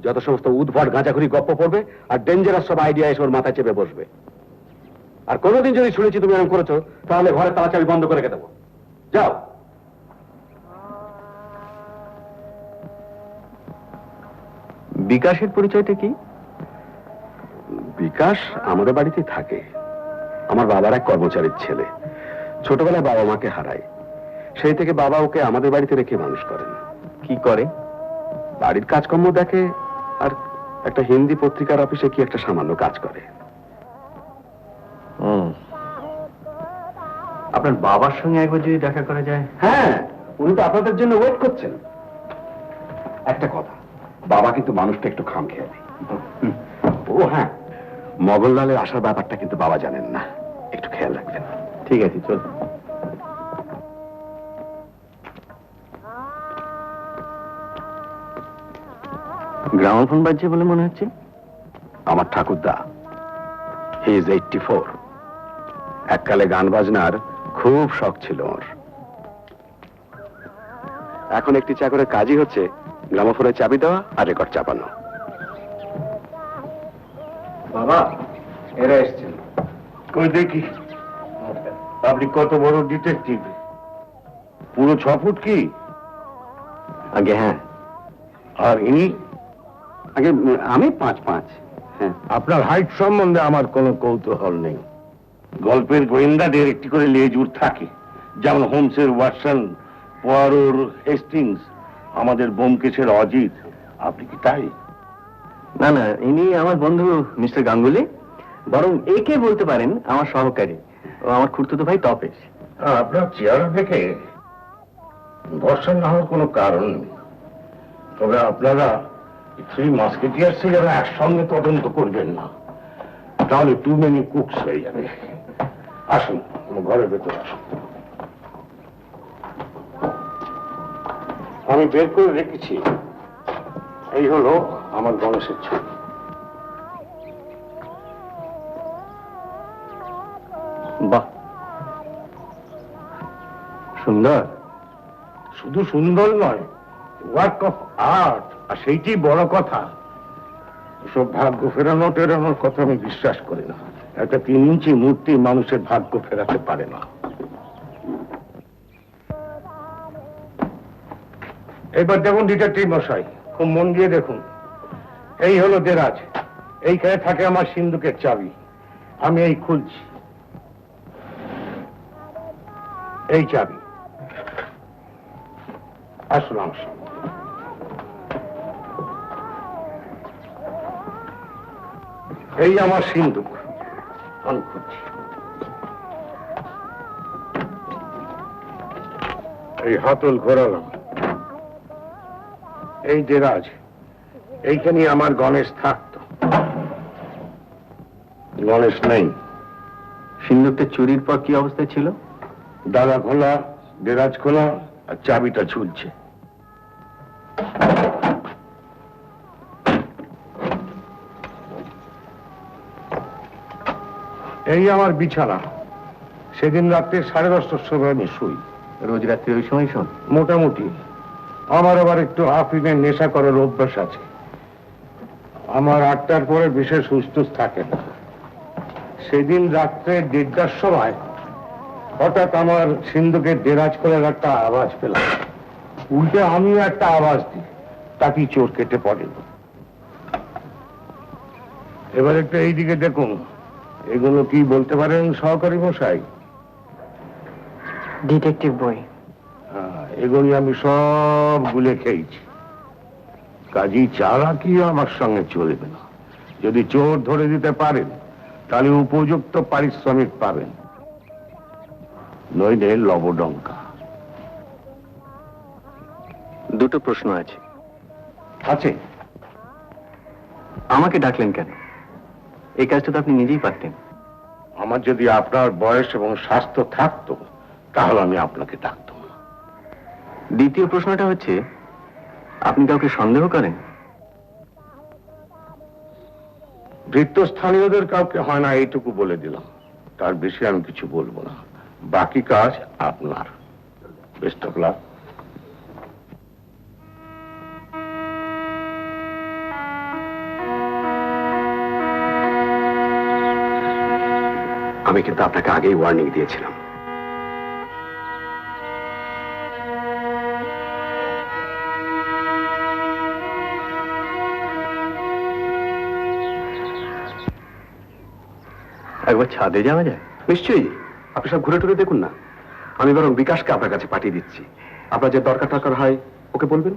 যত সমস্ত উদ্ভট গাঁজাখুরি গপ্প পড়বে আর ডেঞ্জারাস সব আইডিয়া এসে ওর মাথায় চেপে বসবে। আর কোনোদিন যদি শুনেছি তুমি এরকম করেছো, তাহলে ঘরের তালা চাবি বন্ধ করে রেখে দেবো। যাও। বিকাশের পরিচয়টা কি? বিকাশ আমাদের বাড়িতেই থাকে। আমার বাবার এক কর্মচারীর ছেলে। ছোটবেলায় বাবা মাকে হারায়, সেই থেকে বাবা ওকে আমাদের বাড়িতে রেখে মানুষ করেন। কি করে? বাড়ির কাজকর্ম দেখে আর একটা হিন্দি পত্রিকার অফিসে কি একটা সামান্য কাজ করে। আপনার বাবার সঙ্গে একবার যদি দেখা করা যায়? হ্যাঁ, উনি তো আপনাদের জন্য ওয়েট করছেন। একটা কথা, বাবা কিন্তু মানুষটা একটু খামখেয়ালি। ও হ্যাঁ, মগনলালের আসার ব্যাপারটা কিন্তু বাবা জানেন না, একটু খেয়াল রাখবেন। ঠিক আছে, চল। গ্রামোফোন বাজছে বলে মনে হচ্ছে। আমার ঠাকুরদা, হি ইজ 84। এককালে গান বাজনার খুব শখ ছিল ওর। এখন একটি চাকরের কাজই হচ্ছে গ্রামোফোনের চাবি দেওয়া আর রেকর্ড চাপানো। বাবা, এরা এসছেন। কই দেখি, আপনি কত বড় ডিটেকটিভ? পুরো 6 ফুট কি? আগে হ্যাঁ, আর ইনি? আগে আমি 5'5". হ্যাঁ। আপনার হাইট সম্বন্ধে আমার কোনো কৌতূহল নেই। গল্পের গোয়েন্দাদের একটি করে লেজুর থাকে, যেমন হোমসের ওয়াটসন, পোয়ারোর হেস্টিংস, আমাদের ব্যোমকেশের অজিত। আপনি কি তাই? না না, ইনি আমার বন্ধু মিস্টার গাঙ্গুলি। বরং একে বলতে পারেন আমার সহকারী, ও আমার খুড়তুতো ভাই তপেশ। আপনার চেহারা দেখে ভরসা না হওয়ার কোনো কারণ নেই। তবে আপনারা 3 মাস্কেটিয়ার্স যেন একসঙ্গে তদন্ত করবেন না, তাহলে টু মেনি কুকস হয়ে যাবে। আসুন, ঘরের ভেতর আসুন। আমি বের করে রেখেছি, এই হলো আমার গণেশের ছবি। বাহ, সুন্দর। শুধু সুন্দর নয়, ওয়ার্ক অফ আর্ট। আর সেইটি বড় কথা। সব ভাগ্য ফেরানো টেরানোর কথা আমি বিশ্বাস করি না। একটা 3 ইঞ্চি মূর্তি মানুষের ভাগ্য ফেরাতে পারে না। এবার দেখুন ডিটেকটিভ মশাই, খুব মন দিয়ে দেখুন। এই হলো দেরাজ, এইখানে থাকে আমার সিন্ধুকের চাবি। আমি এই খুলছি, এই চাবি। আসুন আমার সঙ্গে। এই আমার সিন্ধুক, আমি খুঁজছি। এই হাতল ঘোরালাম, এই দেরাজ, এইখানে আমার গণেশ থাকতো। গণেশ নেই। সিন্ধুকটা চুরির পর কি অবস্থায় ছিল? ডালা খোলা, দেরাজ খোলা, আর চাবিটা ঝুলছে। এই আমার বিছানা। সেদিন রাত্রে 10:30টার সময় আমি শুই। রোজ রাত্রি ওই সময় শোন? মোটামুটি। আমার আবার একটু আফিনের নেশা করার অভ্যাস আছে। আমার 8টার পরে বিশেষ সুস্থ থাকে না। সেদিন রাত্রে 1:30টার সময় হঠাৎ আমার সিন্ধুকের দেরাজ খোলার একটা আওয়াজ পেলাম। উল্টে আমিও একটা আওয়াজ দিই, তাকে চোর কেটে পড়ে। এবার একটু এইদিকে দেখুন, এগুলো কি বলতে পারেন সহকারী মশাই? ডিটেকটিভ বই। এগুলি আমি সব গুলে খেয়েছি। কাজী চালাকি আমার সঙ্গে চলবে না। যদি চোর ধরে দিতে পারেন তাহলে উপযুক্ত পারিশ্রমিক পাবেন, নইলে লবডঙ্কা। দুটো প্রশ্ন আছে। আছে? আমাকে ডাকলেন কেন? এই কাজটা তো আপনি নিজেই পারতেন। আমার যদি আপনার বয়স এবং স্বাস্থ্য থাকতো তাহলে আমি আপনাকে ডাকতাম না। দ্বিতীয় প্রশ্নটা হচ্ছে, আপনি কাউকে সন্দেহ করেন? বৃত্তস্থানীয়দের কাউকে হয় না, এইটুকু বলে দিলাম। তার বেশি আমি কিছু বলবো না। বাকি কাজ আপনার। Best of luck. আমি কিন্তু আপনাকে আগেই ওয়ার্নিং দিয়েছিলাম। একবার ছাদে যাওয়া যায়? নিশ্চয়ই, আপনি সব ঘুরে টুরে দেখুন না। আমি বরং বিকাশকে আপনার কাছে পাঠিয়ে দিচ্ছি। আপনার যে দরকার টরকার হয় ওকে বলবেন।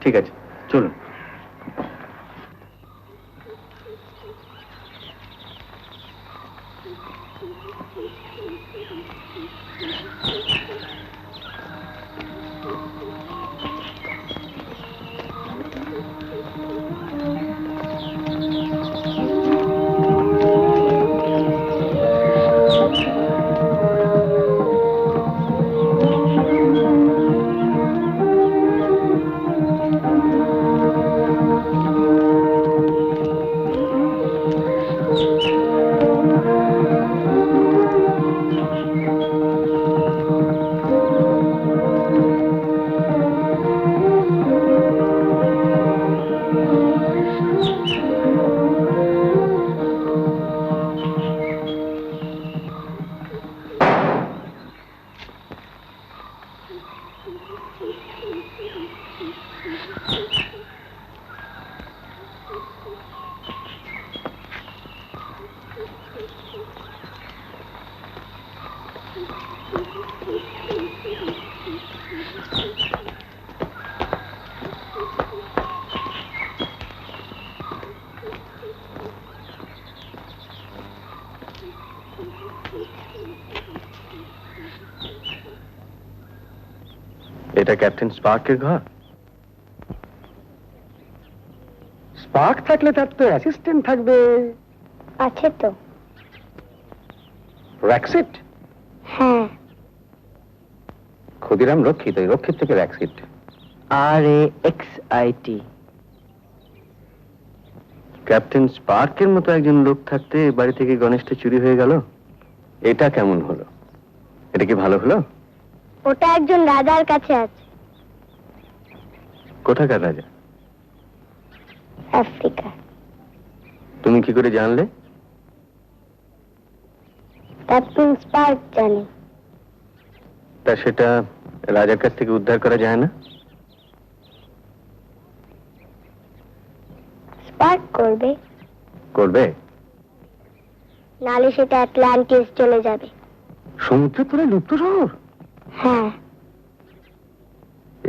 ঠিক আছে, চলুন। এটা ক্যাপ্টেন স্পার্কের ঘর? স্পার্ক থাকলে তার তো অ্যাসিস্ট্যান্ট থাকবে। আছে তো। র‍্যাক্সিট? হ্যাঁ। ক্ষুদিরাম রক্ষিত, এই রক্ষিত থেকে র‍্যাক্সিট। RAXIT। ক্যাপ্টেন স্পার্কের মতো একজন লোক থাকতে এ বাড়ি থেকে গণেশটা চুরি হয়ে গেল, এটা কেমন হলো? এটা কি ভালো হলো? ওটা একজন রাজার কাছে আছে। কোথাকার রাজা? আফ্রিকা। তুমি কি করে জানলে? ক্যাপ্টেন স্পার্ক জানে। তা সেটা রাজার কাছ থেকে উদ্ধার করা যায় না? স্পার্ক করবে। করবে? নালে সেটা আটলান্টিস চলে যাবে। সমুদ্রের তলায় লুপ্ত শহর? হ্যাঁ।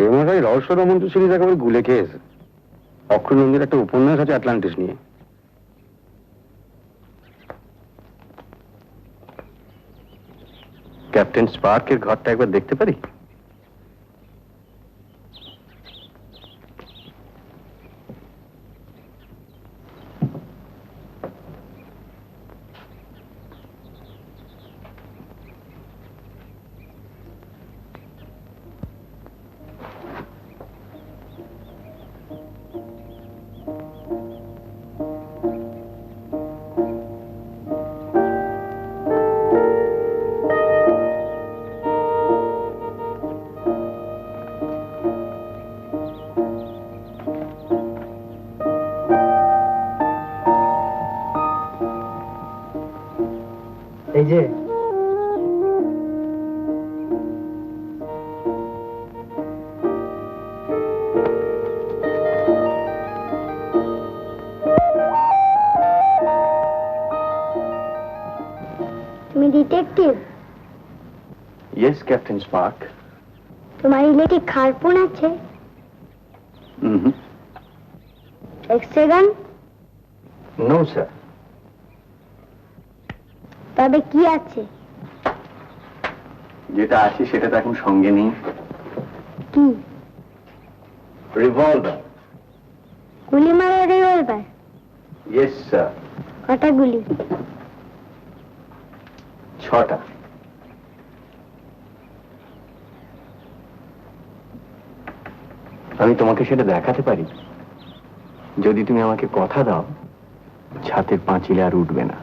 এ মশাই রহস্য রোমাঞ্চ সিরিজ একেবারে গুলে খেয়েছে। অক্ষয় নন্দীর একটা উপন্যাস আছে অ্যাটলান্টিস নিয়ে। ক্যাপ্টেন স্পার্কের ঘরটা একবার দেখতে পারি? এই যে তুমি ডিটেকটিভ? Yes captain Spark. তোমার ইলেকট্রিক খারপুন আছে? X ray gun? No sir. তবে কি আছে? যেটা আছে সেটা তো এখন সঙ্গে নেই। কি? রিভলভার। গুলি মারা রিভলভার? Yes sir. কটা গুলি? 6টা। আমি তোমাকে সেটা দেখাতে পারি যদি তুমি আমাকে কথা দাও ছাতের পাঁচিলে আর উঠবে না।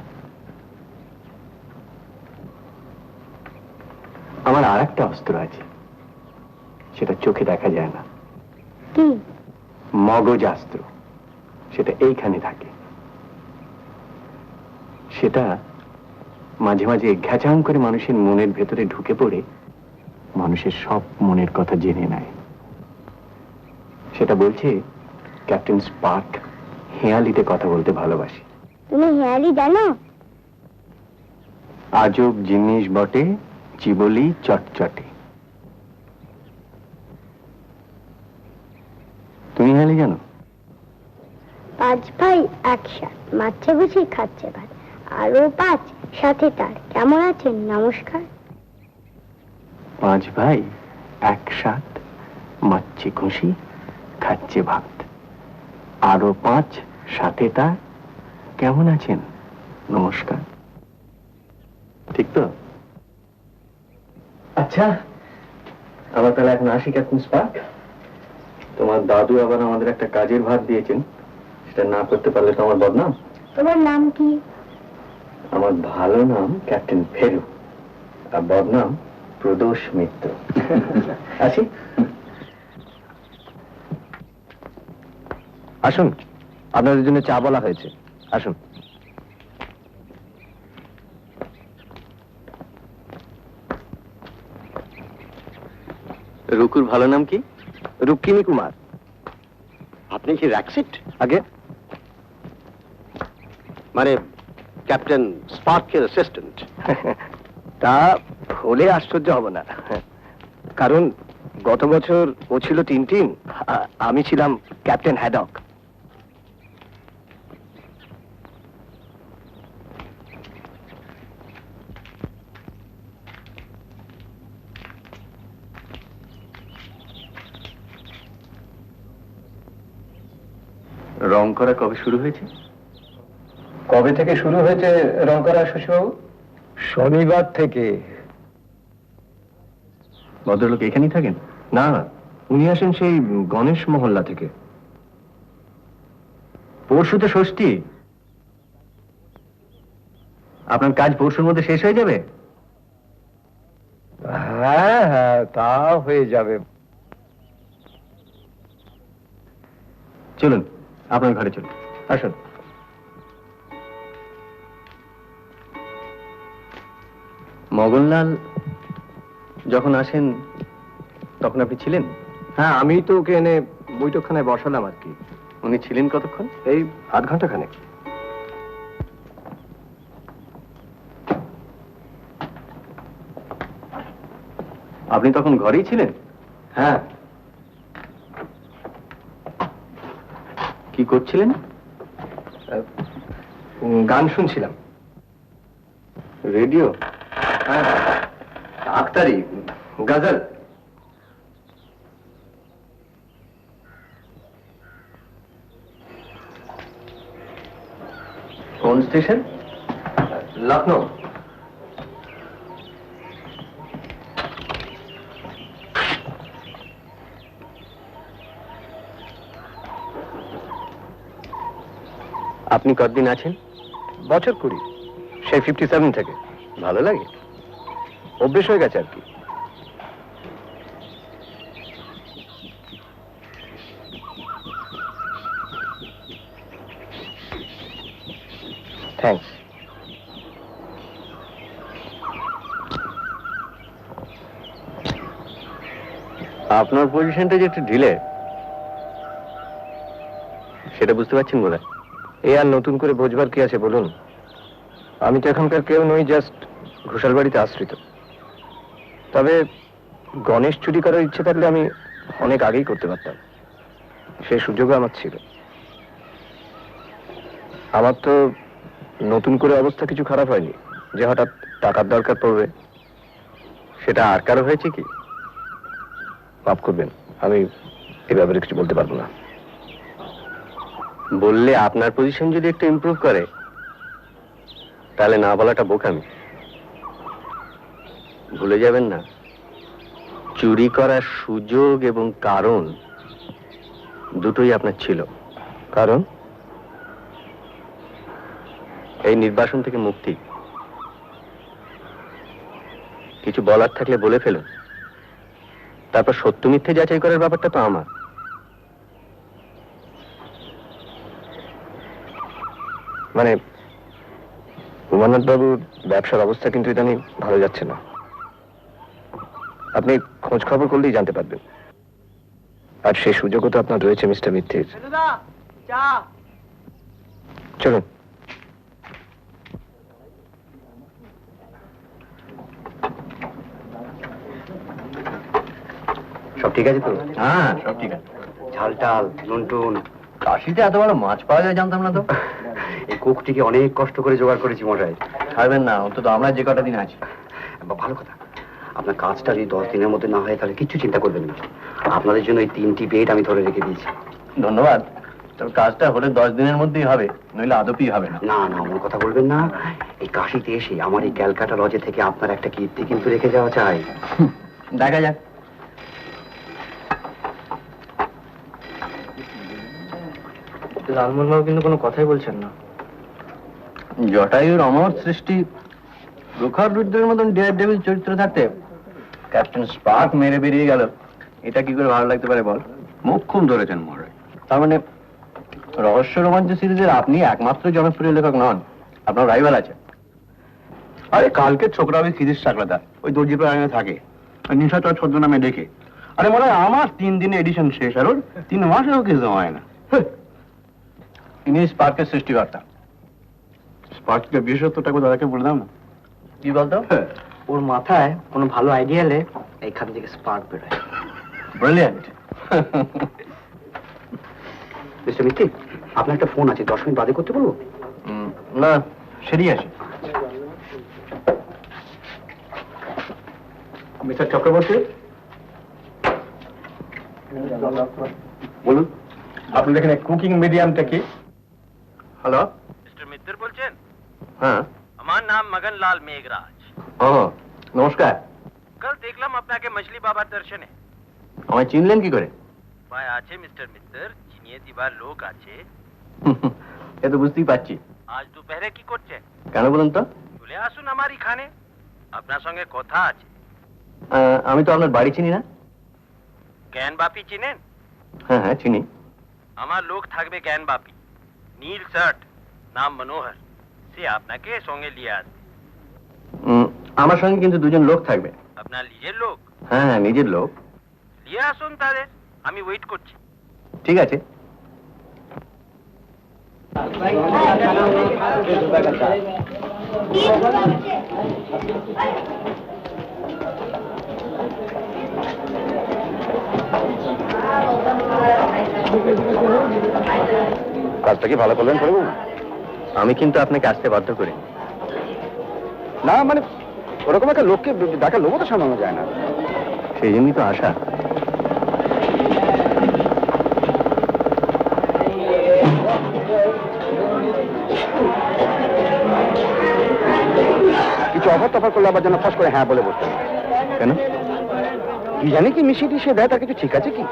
আমার আর একটা অস্ত্র আছে, সেটা চোখে দেখা যায় না। কি? মগজাস্ত্র। সেটা এইখানে থাকে। সেটা মাঝে মাঝে ঘ্যাচাং করে মানুষের মনের ভেতরে ঢুকে পড়ে মানুষের সব মনের কথা জেনে নেয়। সেটা বলছে ক্যাপ্টেন স্পার্ক হেঁয়ালিতে কথা বলতে ভালোবাসে। তুমি হেয়ালি জানো? আজব জিনিস বটে, জীবলি চটচটে। তুমি হেঁয়ালি জানো? 5 ভাই একসাথে মারছে বুঝি খাচ্ছে ভাত, আরো 5 সাথে তার। কেমন আছেন? নমস্কার। 5 ভাই একসাথ মারছে খুশি খাচ্ছে ভাত, আরো 5 সাথে তার। কেমন আছেন? নমস্কার। ঠিক তো? আচ্ছা, আমার তাহলে এখন আসি ক্যাপ্টেন স্পার্ক। তোমার দাদু আবার আমাদের একটা কাজের ভার দিয়েছেন, সেটা না করতে পারলে তো আমার বদনাম। তোমার নাম কি? আমার ভালো নাম ক্যাপ্টেন ফেরু, আর বদনাম প্রদোষ মিত্র। আসি। আসুন, আপনাদের জন্য চা বলা হয়েছে। আসুন। রুকুর ভালো নাম কি? রুক্মিণী কুমার। আপনি কি র্যাকসিট? আগে মানে ক্যাপ্টেন স্পার্কের অ্যাসিস্ট্যান্ট? তা হলে আশ্চর্য হব না, কারণ গত বছর ও ছিল টিনটিন, আমি ছিলাম ক্যাপ্টেন হ্যাডক। রং করা কবে শুরু হয়েছে? কবে থেকে শুরু হয়েছে রং করা শশীবাবু? শনিবার থেকে। ভদ্রলোক এখানেই থাকেন? না, উনি আসেন সেই গণেশ মহল্লা থেকে। পরশু তো ষষ্ঠী, আপনার কাজ পরশুর মধ্যে শেষ হয়ে যাবে? হ্যাঁ হ্যাঁ, তা হয়ে যাবে। চলুন, আপনার ঘরে চলুন। আসুন। মগনলাল যখন আসেন তখন আপনি ছিলেন? হ্যাঁ, আমি তো ওকে এনে বৈঠকখানায় বসালাম আর কি। উনি ছিলেন কতক্ষণ? এই 8 ঘন্টা খানেক। আপনি তখন ঘরেই ছিলেন? হ্যাঁ, কি করছিলেন? গান শুনছিলাম। রেডিও? হ্যাঁ, আখতারি, গজল। কোন স্টেশন? লখনৌ। আপনি কতদিন আছেন? বছর 20, সেই 57 থেকে। ভালো লাগে, অভ্যেস হয়ে গেছে আর কি। থ্যাঙ্কস। আপনার পজিশনটা যে একটু ঢিলে, সেটা বুঝতে পারছেন বোধ হয়। এ আর নতুন করে বোঝবার কি আছে বলুন? আমি তো এখনকার কেউ নই, জাস্ট ঘোষাল বাড়িতে আশ্রিত। তবে গণেশ চুরি করার ইচ্ছে থাকলে আমি অনেক আগেই করতে পারতাম, সেই সুযোগও আমার ছিল। আমার তো নতুন করে অবস্থা কিছু খারাপ হয়নি যে হঠাৎ টাকার দরকার পড়বে। সেটা আর কারো হয়েছে কি? মাফ করবেন, আমি এ ব্যাপারে কিছু বলতে পারবো না। বললে আপনার পজিশন যদি একটু ইমপ্রুভ করে, তাহলে না বলাটা বোকামি। ভুলে যাবেন না, চুরি করার সুযোগ এবং কারণ দুটোই আপনার ছিল। কারণ এই নির্বাসন থেকে মুক্তি। কিছু বলার থাকলে বলে ফেলুন, তারপর সত্য মিথ্যে যাচাই করার ব্যাপারটা তো আমার। মানে উমানাথ বাবুর ব্যবসার অবস্থা কিন্তু ইদানিং ভালো যাচ্ছে না। আপনি খোঁজ খবর করলেই জানতে পারবেন। আর সেই সুযোগও তো আপনার রয়েছে মিস্টার মিত্তির। চলুন। সব ঠিক আছে তো? হ্যাঁ, সব ঠিক আছে। ঝাল টাল, নুন টুন। কাশিতে এত বড় মাছ পাওয়া যায় জানতাম না তো। এই কুকটিকে অনেক কষ্ট করে জোগাড় করেছি মশাই। ছাড়বেন না, অন্তত আমরা যে কটা দিন আছি। ভালো কথা, আপনার কাজটা যদি 10 দিনের মধ্যে না হয় তাহলে কিচ্ছু চিন্তা করবেন না। আপনাদের জন্য এই 3টি বেড আমি ধরে রেখে দিয়েছি। ধন্যবাদ। তবে কাজটা হলে 10 দিনের মধ্যেই হবে, নইলে আদপই হবে না। না না, অন্য কথা বলবেন না। এই কাশিতে এসে আমার এই ক্যালকাটা লজে থেকে আপনার একটা কীর্তি কিন্তু রেখে যাওয়া চাই। দেখা যাক। লালমোহন বাবু কিন্তু কোনো কথাই বলছেন না। জটায়ুর অমর সৃষ্টি রুখার রুদ্রের মতন ডেয়ার ডেভিল চরিত্র থাকতে ক্যাপ্টেন স্পার্ক মেরে বেরিয়ে গেল, এটা কি করে ভালো লাগতে পারে বল? মুখ খুব ধরেছেন মহারাজ। তার মানে রহস্য রোমাঞ্চ সিরিজের আপনি একমাত্র জনপ্রিয় লেখক নন, আপনার রাইভাল আছে। আরে কালকে ছোকরা ওই সিরিজ সাকলাদা ওই দর্জি প্রাণে থাকে, ওই নিশাচর ছদ্মনামে দেখে। আরে মনে হয় আমার 3 দিনে এডিশন শেষ, আর ওর 3 মাসেও কিছু হয় না। ইনি স্পার্কের সৃষ্টিকর্তা। স্পার্কের বিশেষত্বটা দাদাকে বলে দাও না। কি বলতো? ওর মাথায় কোনো ভালো আইডিয়া এলে এইখান থেকে স্পার্ক বেরোয়। ব্রিলিয়ান্ট। মিস্টার মিত্তি, আপনার একটা ফোন আছে, 10 মিনিট বাদে করতে বলবো? না, সেরেই আসে। মিস্টার চক্রবর্তী, বলুন আপনাদের এখানে কুকিং মিডিয়ামটা কি? হ্যালো, মিস্টার মিত্তর বলছেন? হ্যাঁ। আমার নাম মগনলাল মেঘরাজ। ও নমস্কার। কাল দেখলাম আপনাকে মছলি বাবার দর্শনে। আমায় চিনলেন কি করে? ভাই আছে মিস্টার মিত্তর, চিনিয়ে দিবার লোক আছে। এ তো বুঝতেই পারছি। আজ দুপুরে কি করছেন? কেন বলুন তো? চলে আসুন আমার এখানে, আপনার সঙ্গে কথা আছে। আমি তো আপনার বাড়ি চিনি না। জ্ঞান বাপি চিনেন? হ্যাঁ হ্যাঁ চিনি। আমার লোক থাকবে জ্ঞান বাপি, নীল শার্ট, নাম মনোহর। সে আপনাকে সঙ্গে নিয়ে আসবে। আমার সঙ্গে কিন্তু 2জন লোক থাকবে। আপনার নিজের লোক? হ্যাঁ হ্যাঁ, নিজের লোক। নিয়ে আসুন তাদের, আমি ওয়েট করছি। ঠিক আছে। কাজটা কি ভালো করলেন করবো? আমি কিন্তু আপনাকে আসতে বাধ্য করি। না মানে ওরকম একটা লোককে ডাকা লোকও তো সামলানো যায় না। সেই জন্যই তো আশা। কিছু অফার টফার করলে আবার যেন ফস করে হ্যাঁ বলে বসতেন। কেন? কি জানি কি মিশিয়ে টিশিয়ে দেয়, তার কিছু ঠিক আছে কি?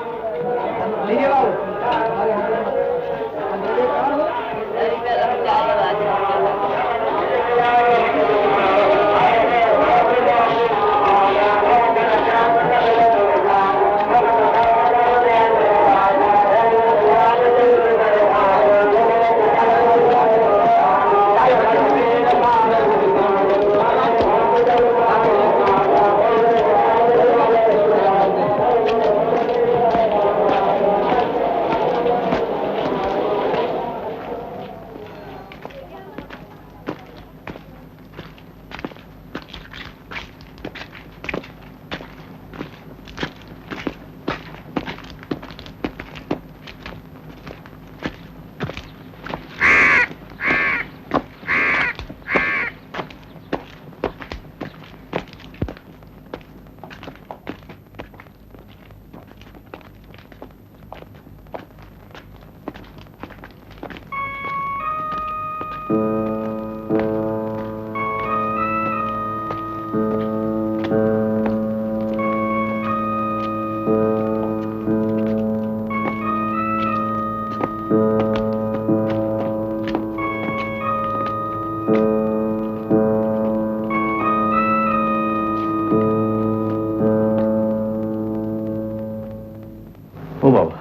ও বাবা,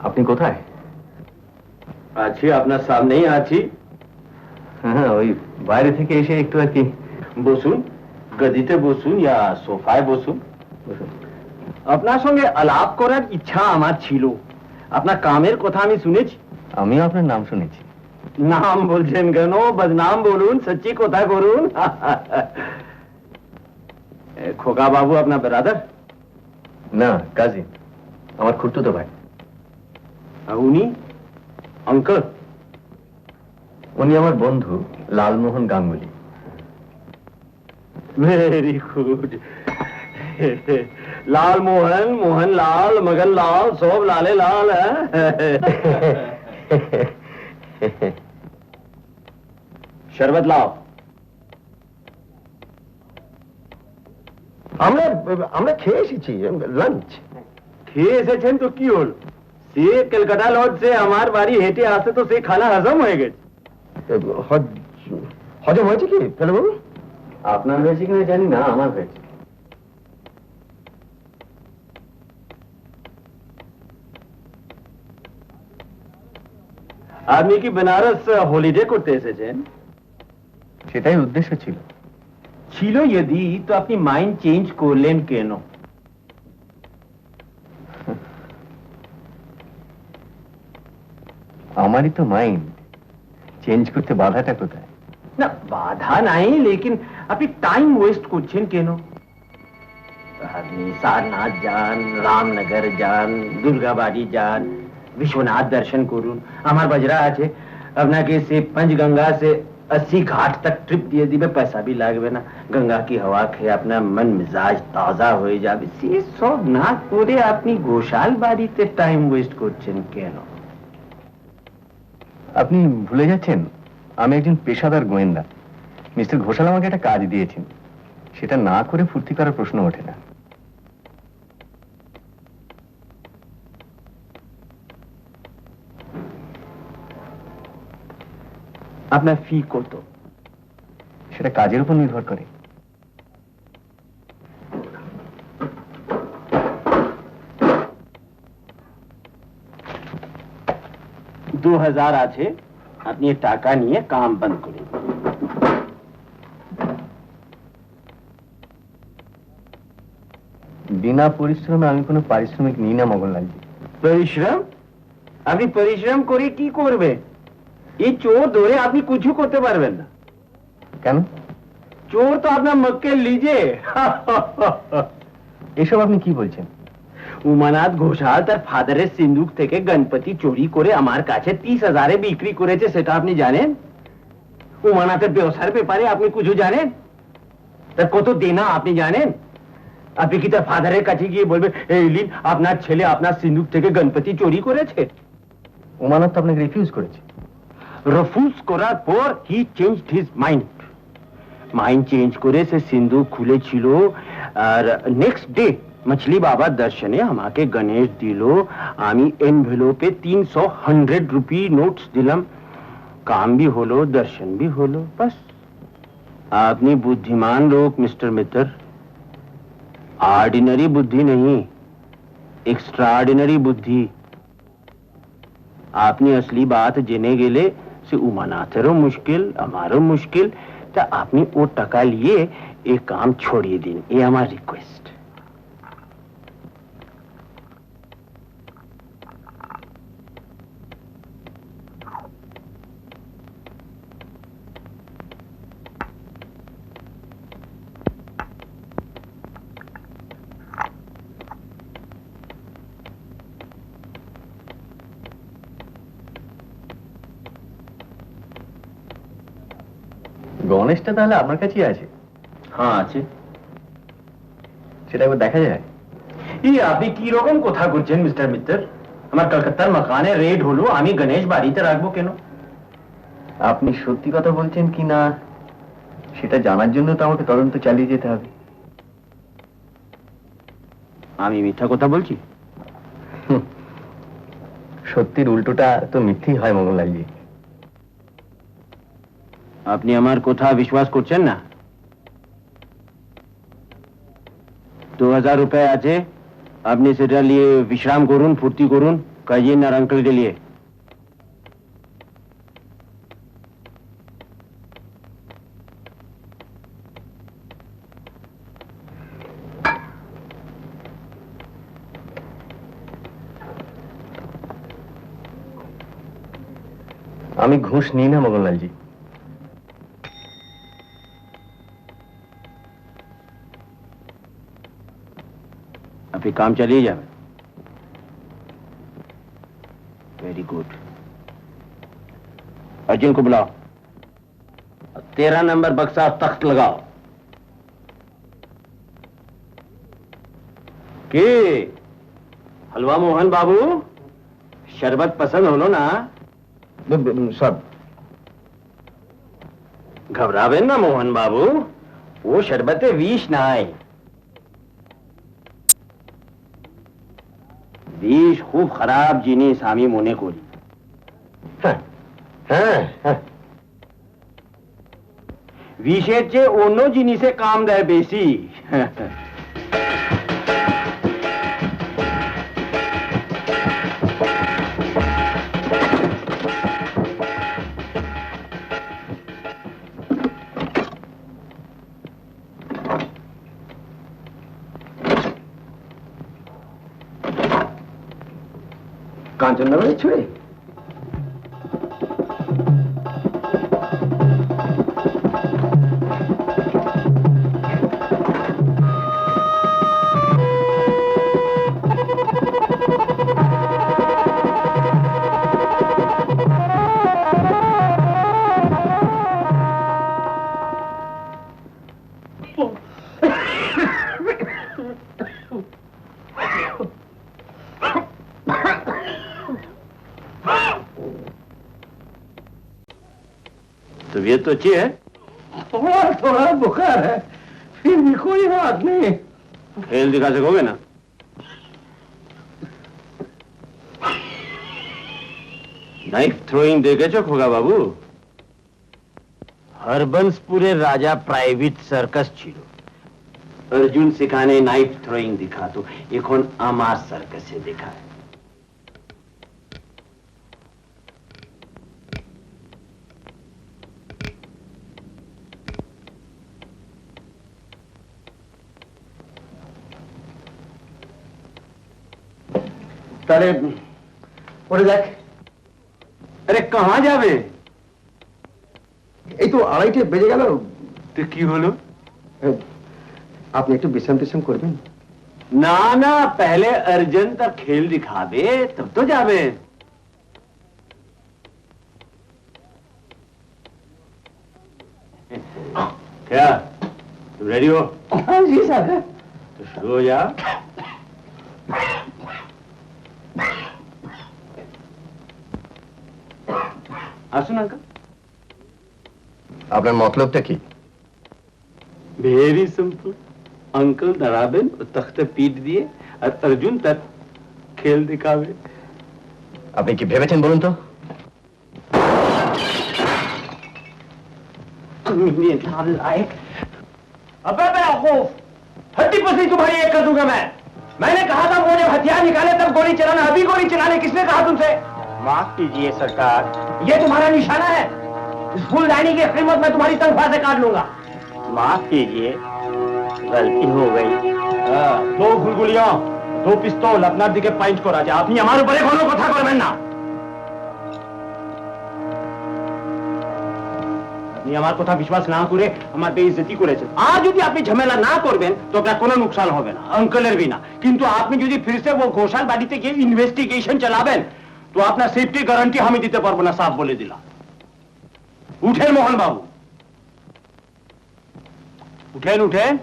আপনি কোথায়? আছি, আপনার সামনেই আছি। হ্যাঁ, ওই বাইরে থেকে এসে একটু আর কি। বসুন, গদিতে বসুন ইয়া সোফায় বসুন। আপনার সঙ্গে আলাপ করার ইচ্ছা আমার ছিল। আপনার কামের কথা আমি শুনেছি। আমিও আপনার নাম শুনেছি। নাম বলছেন কেন? বদনাম বলুন, সচ্চি কথা করুন। খোকা বাবু আপনার ব্রাদার? না, কাজিন, আমার খুড়তুতো ভাই। উনি অঙ্কল? উনি আমার বন্ধু লালমোহন গাঙ্গুলি। Very good. লাল মোহন, মোহন লাল, মগন লাল, সব লালে লাল। শরবত লাও। আমরা খেয়ে এসেছি, লাঞ্চ। খেয়ে এসেছেন তো কি হল? সে কলকাতা লজ সে আমার বাড়ি হেঁটে আসে তো সে খানা হজম হয়ে গেছে। হজম হয়েছে কি ফেলবাবু? আপনার হয়েছে কিনা জানি না, আমার হয়েছে। আপনি কি বেনারস হলিডে করতে এসেছেন? সেটাই উদ্দেশ্য ছিল। ছিল যদি, তো আপনি মাইন্ড চেঞ্জ করলেন কেন? আমারই তো মাইন্ড চেঞ্জ করতে বাধাটা কোথায়? না, বাধা নাই, লেকিন আপনি টাইম ওয়েস্ট করছেন কেন? আপনি সারনাথ যান, রামনগর যান, দুর্গাবাড়ি যান, विश्वनाथ दर्शन করুন। আমার বাজরা আছে, আপনাকে সে पंचगंगा से 80 घाट तक ट्रिप দিয়ে দিবে, পয়সা भी লাগবে না। গঙ্গা কি হাওয়া খেয়ে আপনার মন মিজাজ তাজা হয়ে যাবে। সে সব না করে আপনি ঘোষাল বাড়িতে টাইম ওয়েস্ট করছেন কেন? আপনি ভুলে যাচ্ছেন আমি একজন পেশাদার গোয়েন্দা। মিস্টার ঘোষাল আমাকে একটা কাজ দিয়েছেন, সেটা না করে ফুর্তি করার প্রশ্ন ওঠে না। আপনার ফি কত? সেটা কাজের উপর নির্ভর করে। $2000 আছে, আপনি টাকা নিয়ে কাম বন্ধ করুন। বিনা পরিশ্রমে আমি কোনো পারিশ্রমিক নিই না মগনলালজি। পরিশ্রম? আপনি পরিশ্রম করে কি করবে? এই চোর ধরে আপনি কিছু করতে পারবেন না। কেন? চোর তো আপনার মক্কেল লিজে। এসব আপনি কি বলছেন? উমানাথ ঘোষাল তার ফাদারের সিন্ধুক থেকে গণপতি চুরি করে আমার কাছে 30,000-এ বিক্রি করেছে, সেটা আপনি জানেন? উমানাথের ব্যবসার ব্যাপারে আপনি কিছু জানেন? তার কত দেনা আপনি জানেন? আপনি কি তার ফাদারের কাছে গিয়ে বলবেন, এই লিন আপনার ছেলে আপনার সিন্ধুক থেকে গণপতি চুরি করেছে? উমানাথ তো আপনাকে রিফিউজ করেছে। রিফিউজ করার পর হি চেঞ্জড হিজ মাইন্ড চেঞ্জ করে সে সিন্ধুক খুলেছিল, আর নেক্সট ডে मछली बाबा दर्शने আমাকে গণেশ দিল, আমি এনভেলপে 300 রুপি নোটস দিলাম, काम भी হলো, दर्शन भी হলো, बस। আপনি বুদ্ধিমান লোক মিস্টার মিত্র, ऑर्डिनरी बुद्धि नहीं, एक्स्ट्राऑर्डिनरी बुद्धि। আপনি असली बात জেনে গেলে সে উমানাথেরও মুশকিল আমারও মুশকিল, তা আপনি ও টাকা নিয়ে এই কাম ছড়িয়ে দিন, এই আমার রিকোয়েস্ট। গণেশটা তাহলে আপনার কাছেই আছে? হ্যাঁ আছে। সেটা একবার দেখা যায়? এই আপনি কি রকম কথা করছেন মিস্টার মিত্র? আমার কলকাতার মকানে রেড হলো, আমি গণেশ বাড়িতে রাখবো কেন? আপনি সত্যি কথা বলছেন কি না সেটা জানার জন্য তো আমাকে তদন্ত চালিয়ে যেতে হবে। আমি মিথ্যা কথা বলছি? সত্যির উল্টোটা তো মিথ্যেই হয় মঙ্গললালজি। আপনি আমার কথা বিশ্বাস করছেন না? 2000 रुपए আছে, আপনি সেটা নিয়ে বিশ্রাম করুন, ফুর্তি করুন, কাজিয়ে না अंकल के लिए। আমি ঘুষ নিই না মঙ্গললালজি। আপনি কাম চালিয়ে যাবেন। Very good. अर्जुन को बुलाओ, 13 नंबर बक्सा तख्त लगाओ। के हलवा मोहन बाबू शरबत पसंद होलो ना? सब घबरावेन ना मोहन बाबू, वो शरबते विष ना है, विष खूब खराब जिनिस आमी मने करी। विषेर চেয়ে অন্য জিনিসে কাম দেয় বেশি। কাঞ্চননগরের ছুঁড়ে तबीयत तो अच्छी है? थोड़ा थोड़ा बुखार है, फिर भी कोई बात नहीं। खेल दिखा सकोगे ना? नाइफ थ्रोइंग देखेছো খোকা বাবু? হরবংশপুরের রাজা প্রাইভেট সার্কাস ছিল, অর্জুন সেখানে নাইফ থ্রোয়িং দেখাতো, এখন আমার সার্কাসে দেখায়। তাহলে ওরে দেখ। আরে কাহা যাবে? এই তো 2:30 বেজে গেল। তো কি হলো? আপনি একটু বিশ্রাম টিশ্রাম করবেন? ना ना, पहले अर्जुन तक खेल दिखा दे तब तो जावे। क्या तुम रेडी हो? हाँ जी सर। तो शुरू हो जा। আসুন আঙ্কেল। আপনার মতলবটা কি? Very simple. আঙ্কেল দাঁড়াবেন ও তখতে পিঠ দিয়ে আর অর্জুন তার খেল দেখাবে। আপনি কি ভেবেছেন বলুন তো? अबे बेवकूफ, 30% तुम्हारी एक कर दूंगा मैं। मैंने कहा था वो जब हथियार निकाले तब गोली चलाना, अभी गोली चलाने किसने कहा तुमसे? माफ कीजिए सरकार, ये तुम्हारा निशाना है। इस फूलदानी की कीमत मैं तुम्हारी तनख्वाह से काट लूंगा। माफ कीजिए, गलती हो गई। दो गुलगुलियां, दो पिस्तौल अपना दिखे पॉइंट को राजा, আপনি আমার উপরে কোনো কথা করবেন না। আপনি আমার কথা বিশ্বাস না করে আমার বেইজ্জতি করেছেন। আর যদি আপনি ঝামেলা না করবেন তো আপনার কোনো নুকসান হবে না, আঙ্কেলের भी না। কিন্তু আপনি যদি फिर से वो ঘোষাল বাড়িতে গিয়ে ইনভেস্টিগেশন চালাবেন তো আপনার সেফটি গ্যারান্টি আমি দিতে পারবো না, সাফ বলে দিলাম। উঠেন মোহন বাবু, উঠেন উঠেন।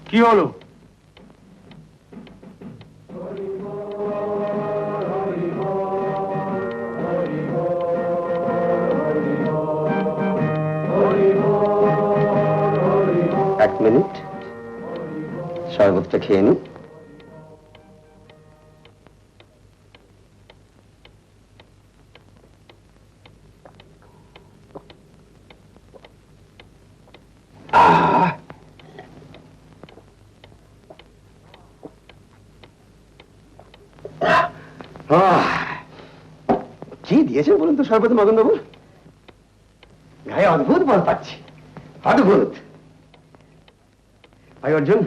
কি হলো? এক মিনিট, শরবতটা খেয়ে নি। কি দিয়েছেন বলুন তো শরবত মদন বাবু? গায়ে অদ্ভুত বল পাচ্ছি, অদ্ভুত। ভাই অর্জুন,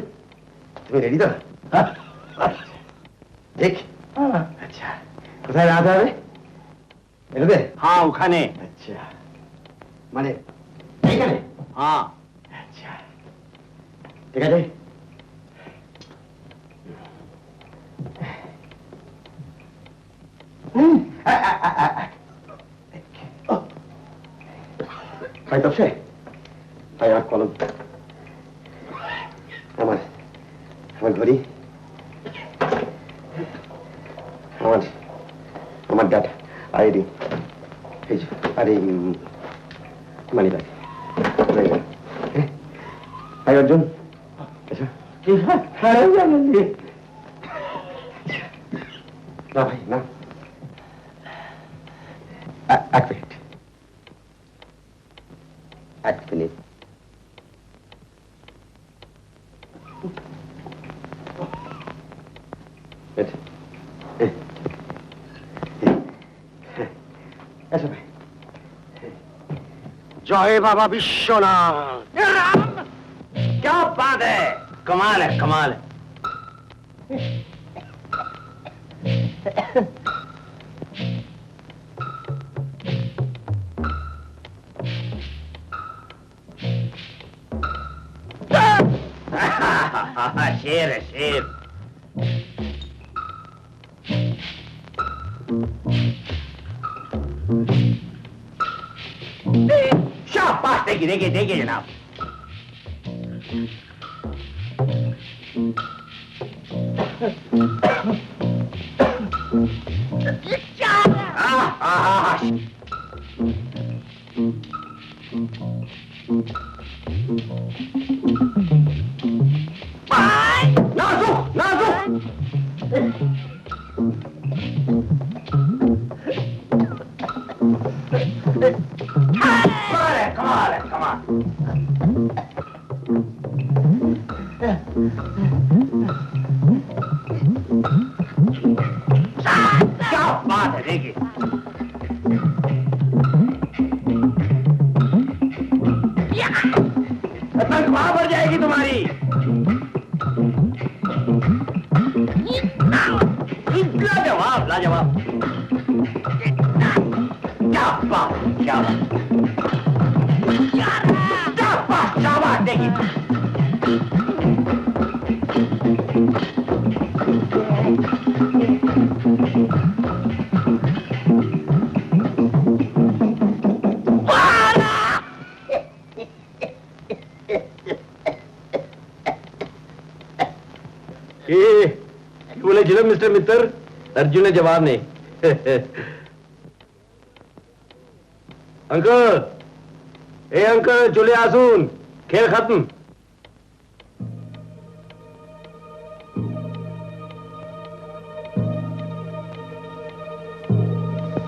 তুমি রেডি তো? ঠিক। আচ্ছা, কোথায় রাত হবে? এটাতে? হ্যাঁ ওখানে। আচ্ছা, মানে এইখানে? হ্যাঁ। আচ্ছা, ঠিক আছে। ভাই তপসে, ভাই আমার কলম, আমার আমার ঘড়ি, আমার ডাটা, আইডি, আর এই মানি ব্যাগ। ভাই অর্জুন, না ভাই না, এক মিনিট, এক মিনিট। আচ্ছা ভাই, जय बाबा विश्वनाथ। क्या बात है, कमाल है कमाल है। शेर है शेर। शाबाश, देखिए देखिए देखिए जनाब। नाजुक नाजुक। कमाल है कमाल। क्या बात है, देखिए तनख्वाह बढ़ जाएगी तुम्हारी। বলেছিলাম মিস্টার মিত্র, অর্জুনের জবাব নেই। अंकल, ए अंकल चले आसुन, खेल खत्म।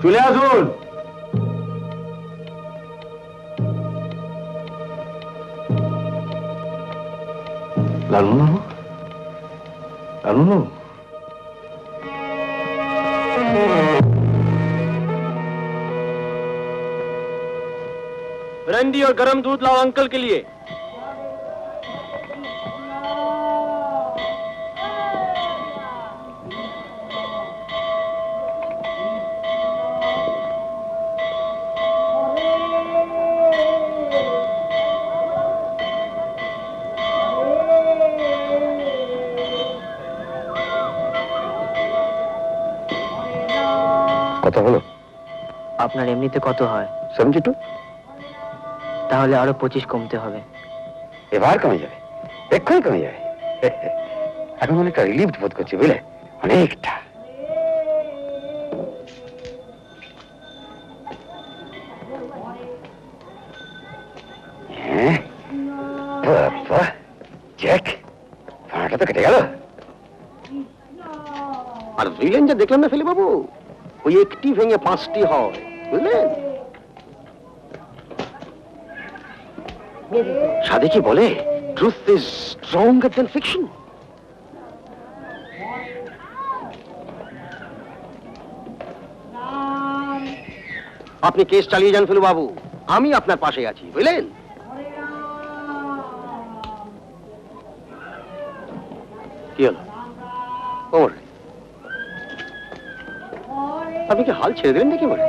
चले आसुन। লালু, লালু, ब्रांडी और गरम दूध लाओ अंकल के लिए। কত হলো? আপনার এমনিতে কত হয়? 72। তাহলে আরো 25 কমতে হবে। এবার কমে যাবে, এক্ষুনি কমে যাবে। এখন অনেকটা রিলিফড বোধ করছি, বুঝলে, অনেকটা। হ্যাঁ, চেক, ভাড়াটা তো কেটে গেল। আর বুঝলেন যে দেখলাম না ফেলে বাবু, ওই একটি ভেঙে 5টি হয়, বুঝলেন? সাদে কি বলে, truth is stronger than fiction. আপনি কেস চালিয়ে যান ফেলু বাবু, আমি আপনার পাশে আছি, বুঝলেন? কি হলো ওমর, আপনি কি হাল ছেড়ে দিলেন নাকি? মনে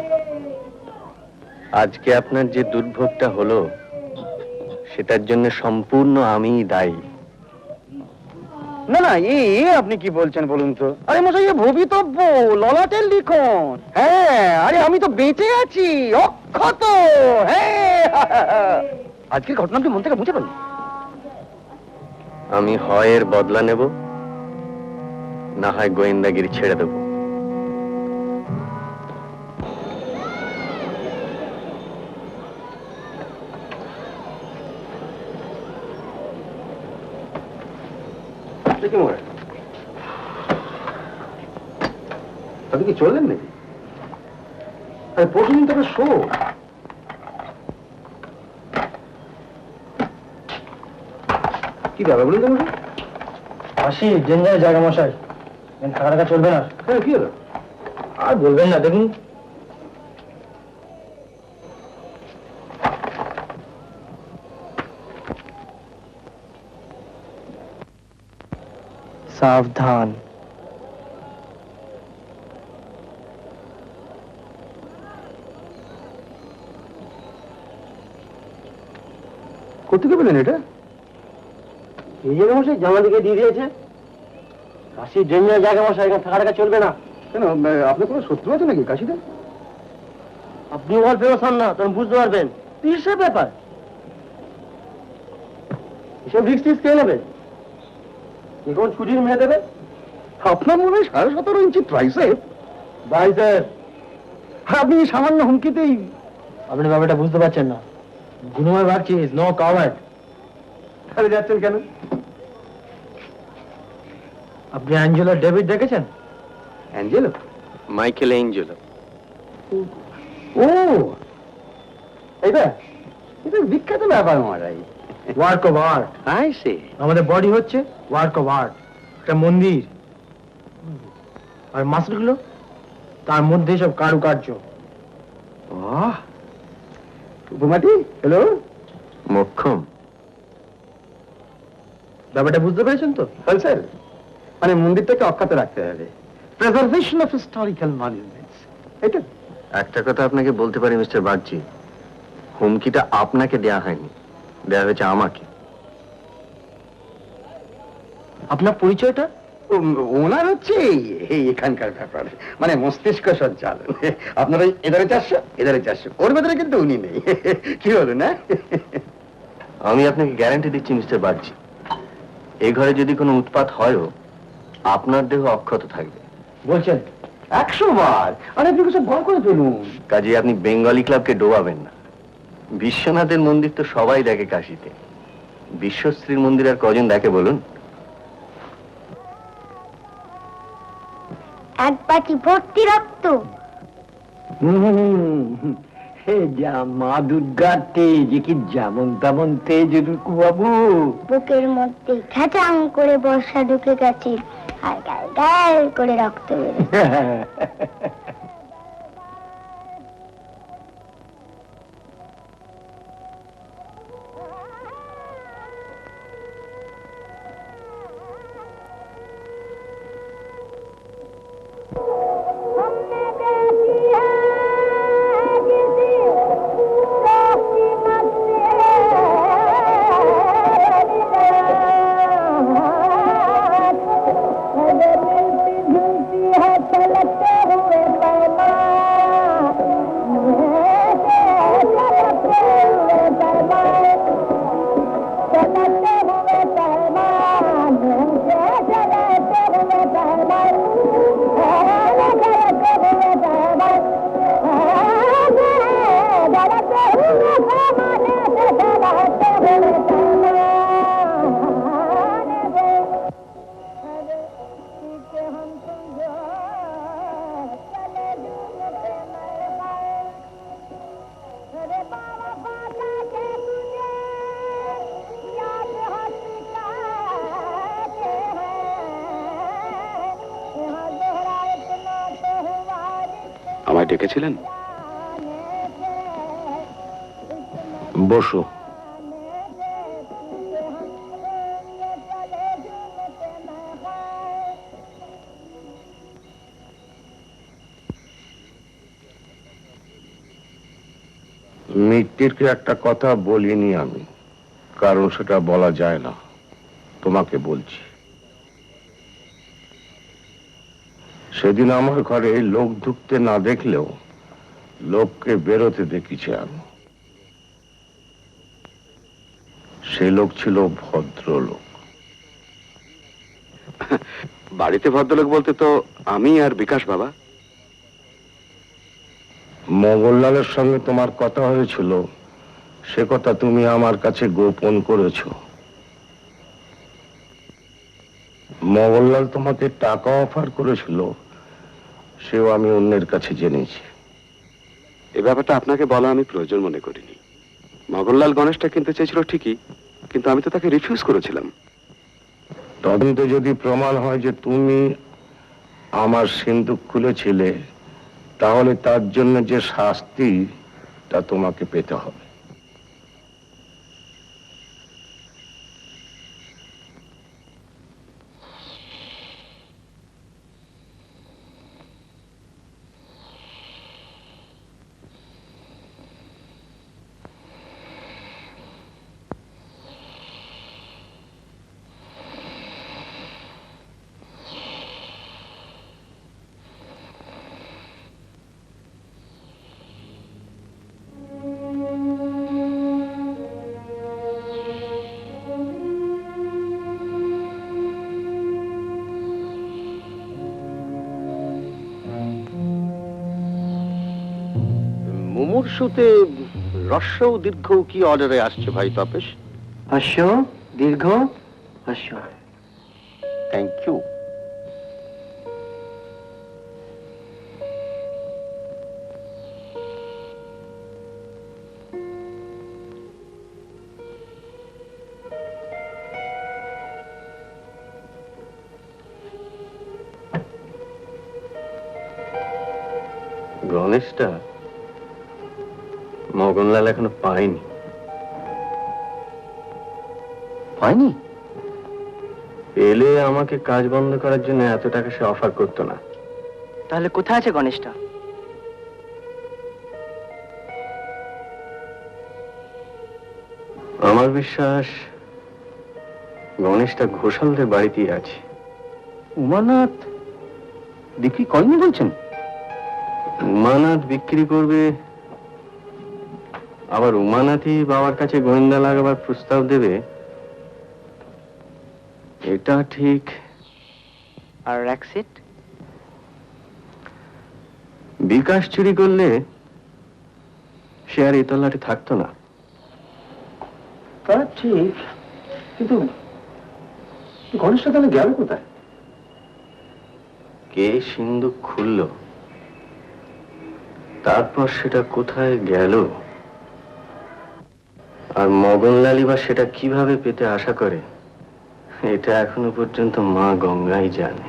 আজকে আপনার যে দুর্ভোগটা হলো সেটার জন্য সম্পূর্ণ আমিই দায়ী। না না, আপনি কি বলছেন বলুন তো? আরে মশাই, ভবিতব্য ললাটের লিখন। হ্যাঁ, আরে আমি তো বেঁচে আছি, অক্ষত। হ্যাঁ, আজকের ঘটনাটি মন থেকে মুছে ফেলুন। আমি হয় এর বদলা নেব, না হয় গোয়েন্দাগিরি ছেড়ে দেব। আপনি কি চললেন নাকি? আরে পরশুদিন তবে শো। কি ব্যাপার বলুন তো? আসি জেঞ্জার জায়গা মশাই, টাকা টাকা চলবে না। হ্যাঁ, কি হলো? আর বলবেন না, দেখুন সাবধান। কোথেকে পেলেন এটা? এই জায়গা মশাই জামা দিকে দিয়ে দিয়েছে। কাশি ডেঞ্জার জায়গা মশাই, এখানে টাকা টাকা চলবে না। কেন, আপনার কোনো শত্রু আছে নাকি কাশিতে? আপনি ওয়াল ফেরত হন না, তখন বুঝতে পারবেন কিসের ব্যাপার। এসব রিক্স টিক্স কে নেবে? এখন ছুটির মেয়ে দেবে। আপনার মনে হয় 17.5 ইঞ্চি ট্রাইসেপ। ভাই স্যার, আপনি সামান্য হুমকিতেই। আপনি ব্যাপারটা বুঝতে পারছেন না। গুণময় ভাবছি নো কাভার্ড। তাহলে যাচ্ছেন কেন? আপনি অ্যাঞ্জেলো ডেভিড দেখেছেন? অ্যাঞ্জেলো? Michael Angelo. ও, এটা এটা বিখ্যাত ব্যাপার মহারাজ। Work of art. I say. আমাদের বডি হচ্ছে ওয়ার্ক অফ আর্ট, একটা মন্দির। আর মাসলগুলো তার মধ্যে সব কারুকার্য। বাহ, উপমাটি। হ্যালো মোক্ষম। ব্যাপারটা বুঝতে পেরেছেন তো? স্যার, মানে মন্দিরটাকে অক্ষত রাখতে হবে, প্রিজার্ভেশন অফ হিস্টোরিক্যাল মনুমেন্টস, এটা। একটা কথা আপনাকে বলতে পারি মিস্টার বাগচি, হুমকিটা আপনাকে দেয়া হয়নি, দেয়া হয়েছে আমাকে। আপনার পরিচয়টা? ওনার হচ্ছে এই এখানকার ব্যাপার, মানে মস্তিষ্ক সঞ্চালন। আপনারা এধারে 400, এধারে 400, ওর ভেতরে কিন্তু উনি নেই। কি হলো না? আমি আপনাকে গ্যারান্টি দিচ্ছি মিস্টার বাগচি, এই ঘরে যদি কোনো উৎপাত হয়ও আপনার দেহ অক্ষত থাকবে। বলছেন 100 বার? আরে আপনি সব ভয় করে ফেলুন। কাজে আপনি বেঙ্গলি ক্লাবকে ডোবাবেন না। বিশ্বনাথের মন্দির তো সবাই দেখে কাশিতে, বিশ্বশ্রীর মন্দির আর কজন দেখে বলুন? এক বাটি ভর্তি রক্ত। যা মা দুর্গার তেজ, কি যেমন তেমন তেজ রুকু বাবু। বুকের মধ্যে খেচাং করে বর্ষা ঢুকে গেছে, আর গাল গাল করে রক্ত বেরোচ্ছে। আমায় ডেকেছিলেন? বসো। মিত্তিরকে একটা কথা বলিনি আমি, কারণ সেটা বলা যায় না। তোমাকে বলছি, সেদিন আমার ঘরে লোক ঢুকতে না দেখলেও লোককে বেরোতে দেখেছি আমি। সে লোক ছিল ভদ্রলোক। বাড়িতে ভদ্রলোক বলতে তো আমি আর বিকাশ বাবা। মোগললালের সঙ্গে তোমার কথা হয়েছিল, সে কথা তুমি আমার কাছে গোপন করেছো। মোগললাল তোমাকে টাকা অফার করেছিল, সেও আমি অন্যের কাছে জেনেছি। এ ব্যাপারটা আপনাকে বলা আমি প্রয়োজন মনে করিনি। মগনলাল গণেশটা কিনতে চেয়েছিল ঠিকই, কিন্তু আমি তো তাকে রিফিউজ করেছিলাম। তদন্তে যদি প্রমাণ হয় যে তুমি আমার সিন্দুক খুলেছিলে, তাহলে তার জন্য যে শাস্তি তা তোমাকে পেতে হবে। মুমূর্ষুতে হ্রস্ব ও দীর্ঘ কি অর্ডারে আসছে ভাই তপেশ? হস্য দীর্ঘ হস্য। Thank you. গণেশটা মগনলাল এখনো পায়নি। হয়নি? পেলে আমাকে কাজ বন্ধ করার জন্য এত টাকা সে অফার করতো না। তাহলে কোথায় আছে গণেশটা? আমার বিশ্বাস গণেশটা ঘোষালদের বাড়িতেই আছে। উমানাথ বিক্রি করেনি বলছেন? উমানাথ বিক্রি করবে, আবার উমানাথই বাবার কাছে গোয়েন্দা লাগাবার প্রস্তাব দেবে, এটা ঠিক। আর র্যাকসিট? বিকাশ চুরি করলে সে আর এই তল্লাটে থাকতো না। তা ঠিক, কিন্তু গণেশটা তাহলে গেল কোথায়? কে সিন্ধুক খুলল, তারপর সেটা কোথায় গেল, আর মগনলালই বা সেটা কিভাবে পেতে আশা করে, এটা এখনো পর্যন্ত মা গঙ্গাই জানে।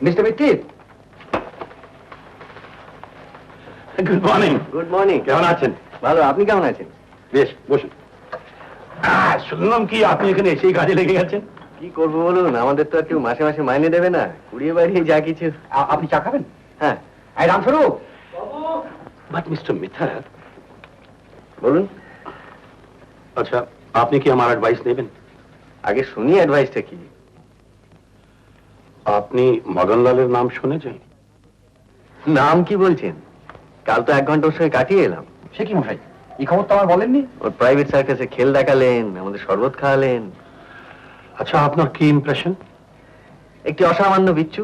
Mister Mittir, good morning. Good morning. কেমন আছেন? ভালো, আপনি কেমন আছেন? বেশ, বসুন। শুনলাম কি আপনি এখানে এসেই কাজে লেগে গেছেন? কি করবো বলুন, আমাদের তো আর কেউ মাসে মাসে মাইনে দেবে না, কুড়িয়ে বাড়িয়ে যা কিছু। আপনি চা খাবেন? হ্যাঁ। এই রামস্বরূপ। বাট মিস্টার মিথার, বলুন। আচ্ছা, আপনি কি আমার অ্যাডভাইস নেবেন? আগে শুনি অ্যাডভাইসটা কি। আপনি মদনলালের নাম শুনেছেন? নাম কি বলছেন? কাল তো 1 ঘন্টা ওর সঙ্গে কাটিয়ে এলাম। সে কি মশাই, এই খবর তো আমার বলেননি। ওর প্রাইভেট সার্কাসে খেল দেখালেন, আমাদের শরবত খাওয়ালেন। আচ্ছা, আপনার কি ইমপ্রেশন? একটি অসামান্য বিচ্ছু।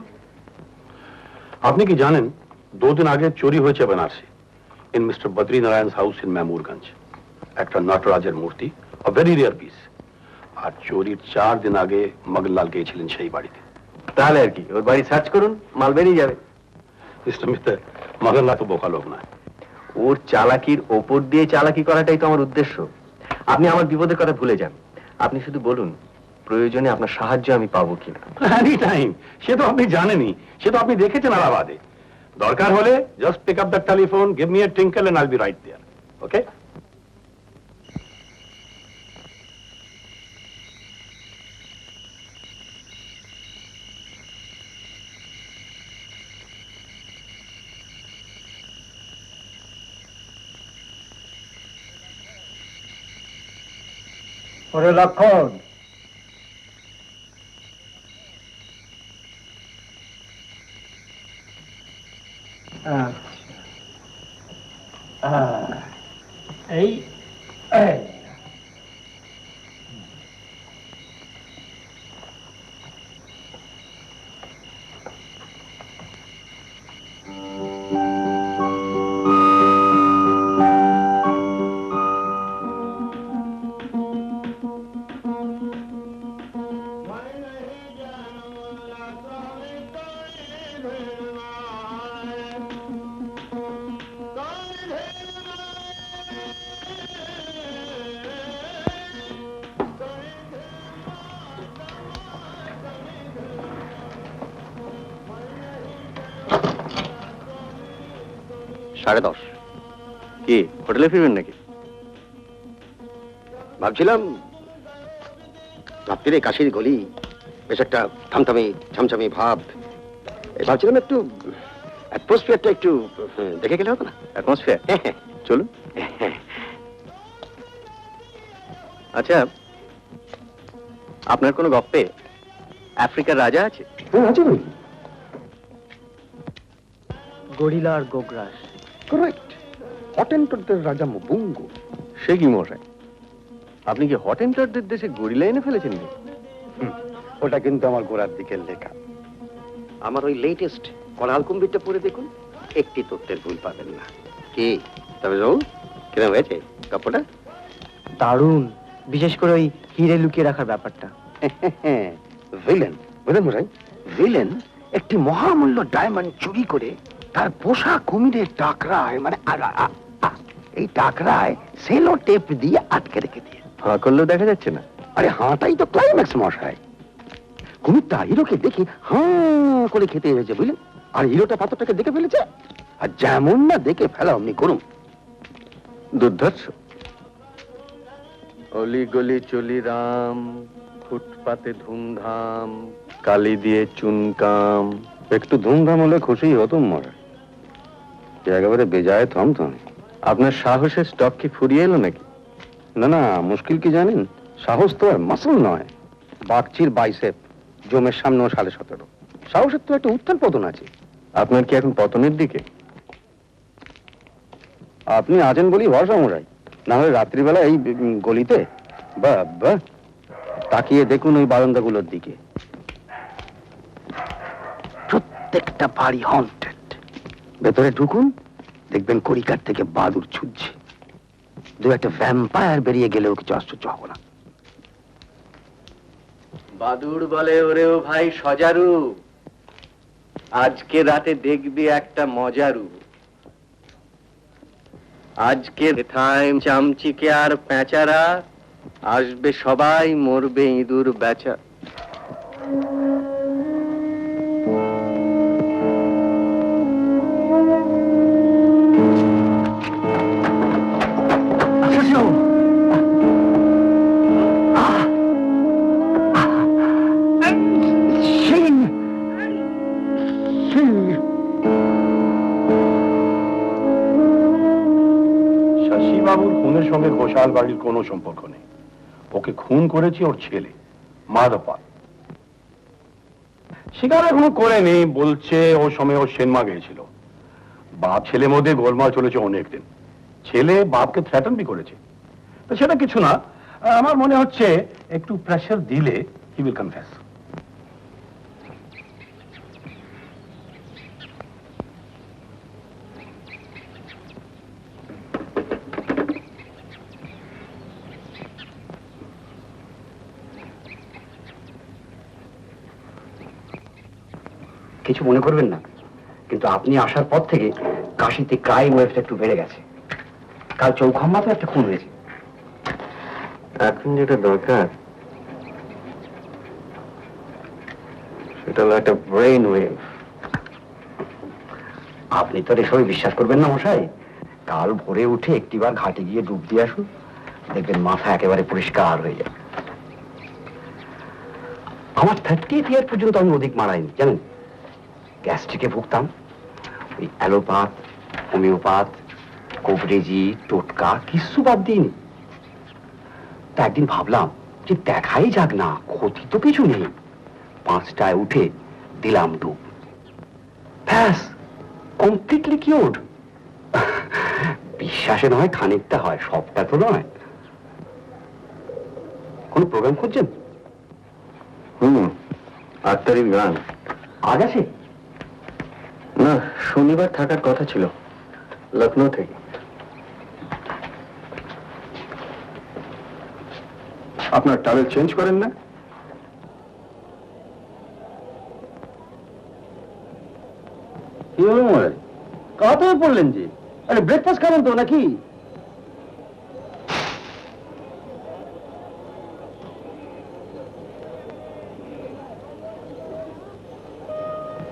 আপনি কি জানেন 2 দিন আগে চুরি হয়েছে Benarasi, in mister Badri Narayan house in Memurganj. একটা নটরাজের মূর্তি, a very rare piece। আর চুরির 4 দিন আগে মগনলাল গিয়েছিলেন সেই বাড়িতে। তাহলে আর কি, ওর বাড়ি সার্চ করুন, মাল বেরিয়ে যাবে। মিস্টার মিত্র, মগনলাল তো বোকা লোক না। ওর চালাকির ওপর দিয়ে চালাকি করাটাই তো আমার উদ্দেশ্য। আপনি আমার বিপদের কথা ভুলে যান। আপনি শুধু বলুন প্রয়োজনে আপনার সাহায্য আমি পাবো কিনা। এনি টাইম, সে তো আপনি জানেনই, সে তো আপনি দেখেছেন আলাহাবাদে। দরকার হলে just pick up the telephone, give me a tinkle and I'll be right there. Okay? ওরে লক্ষণ, এই এই সাড়ে 10। কি হোটেলে ফিরবেন নাকি? ভাবছিলাম রাত্রিরে কাশির গলি, বেশ একটা থামথামি ছামছামি ভাব, ভাবছিলাম একটু অ্যাটমসফিয়ারটা একটু দেখে গেলে হতো না? অ্যাটমসফিয়ার? চলুন। আচ্ছা, আপনার কোনো গপ্পে আফ্রিকার রাজা আছে? হ্যাঁ আছে ভাই। গরিলা আর গোগ্রাস। কারেক্ট, হটেন্টরদের রাজা মুবুঙ্গ। সে কি মশাই, আপনি কি হটেন্টরদের দেশে গরিলা এনে ফেলেছেন? ওটা কিন্তু আমার গোড়ার দিকের লেখা। আমার ওই লেটেস্ট কলাল কুম্বিরটা পড়ে দেখুন, একটি তথ্যের ভুল পাবেন না। কি তবে যাও, কিরম হয়েছে কাপড়টা? দারুণ, বিশেষ করে ওই হিরে লুকিয়ে রাখার ব্যাপারটা। ভিলেন, বুঝলেন মশাই, ভিলেন একটি মহামূল্য ডায়মন্ড চুরি করে তার পোষা কুমিরের টাকরায়, মানে এই টাকরায় সেলো টেপ দিয়ে আটকে রেখে দিয়ে। হাঁ করলেও দেখা যাচ্ছে না। আরে হাঁটাই তো ক্লাইম্যাক্স মশাই। কুমিরটা হিরোকে দেখে হাঁ করে খেতে হয়েছে, বুঝলেন? আর হিরোটা পাথরটাকে দেখে ফেলেছে, আর যেমন না দেখে ফেলা অমনি করুন। দুর্ধর্ষ। অলি গলি চলি রাম, ফুটপাতে ধুমধাম, কালি দিয়ে চুনকাম। একটু ধুমধাম হলে খুশি হতুম মশাই, একেবারে বেজায় থমথম। আপনার সাহসের স্টক কি ফুরিয়ে এলো নাকি? না না, মুশকিল কি জানেন? সাহস তো আর মাসল নয়, বাগচির বাইসেপ, জমের সামনেও 17.5। সাহসের তো একটা উত্থান পতন আছে। আপনার কি এখন পতনের দিকে? আপনি আছেন বলি ভরসা মশাই, না হলে রাত্রিবেলা এই গলিতে বা তাকিয়ে দেখুন ওই বারান্দাগুলোর দিকে, প্রত্যেকটা বাড়ি হন্টেড। ভেতরে ঢুকুন, দেখবেন কড়িকার থেকে বাদুর ছুটছে। দু একটা ভ্যাম্পায়ার বেরিয়ে গেলেও কিছু আশ্চর্য হবো না। বাদুড় বলে, ওরে ও ভাই সজারু, আজকে রাতে দেখবি একটা মজারু। আজকে থাইম চামচিকে আর পেঁচারা আসবে সবাই, মরবে ইঁদুর বেচা। শশীবাবুর খুনের সঙ্গে ঘোষাল বাড়ির কোনো সম্পর্ক নেই। ওকে খুন করেছে ওর ছেলে মাধবপাল। স্বীকার এখনো করেনি, বলছে ও সময় ও সেনমা গিয়েছিল। বাপ ছেলে মধ্যে গোলমাল চলেছে অনেকদিন। ছেলে বাপকে থ্রেটন বি করেছে। তো সেটা কিছু না, আমার মনে হচ্ছে একটু প্রেসার দিলে হি উইল কনফেস। কিছু মনে করবেন না, কিন্তু আপনি আসার পর থেকে কাশিতে ক্রাইম ওয়েভটা একটু বেড়ে গেছে। কাল চৌখাম্বা তো একটা খুন হয়েছে। এখন যেটা দরকার সেটা হলো একটা ব্রেন ওয়েভ। আপনি তো এসবই বিশ্বাস করবেন না মশাই। কাল ভোরে উঠে একটিবার ঘাটে গিয়ে ডুব দিয়ে আসুন, দেখবেন মাথা একেবারে পরিষ্কার হয়ে যাবে। আমার 30th ইয়ার পর্যন্ত আমি অধিক মারাইনি জানেন। গ্যাস্ট্রিকে ভুগতাম, ওই অ্যালোপ্যাথ, হোমিওপ্যাথ, কোবরেজি, টোটকা কিছু বাদ দিইনি। তা একদিন ভাবলাম যে দেখাই যাক না, ক্ষতি তো কিছু নেই। 5টায় উঠে দিলাম ডুব, ব্যাস কমপ্লিটলি কিওর্ড। বিশ্বাসে নয় খানিকটা হয়, সবটা তো নয়। কোন প্রোগ্রাম খুঁজছেন? 8 তারিখ গান। আজ আছে? না, শনিবার থাকার কথা ছিল, লখনৌ থেকে। আপনার টাওয়েল চেঞ্জ করেন না? কি হলো মনে কাতে পড়লেন যে? আরে ব্রেকফাস্ট খাবেন তো নাকি?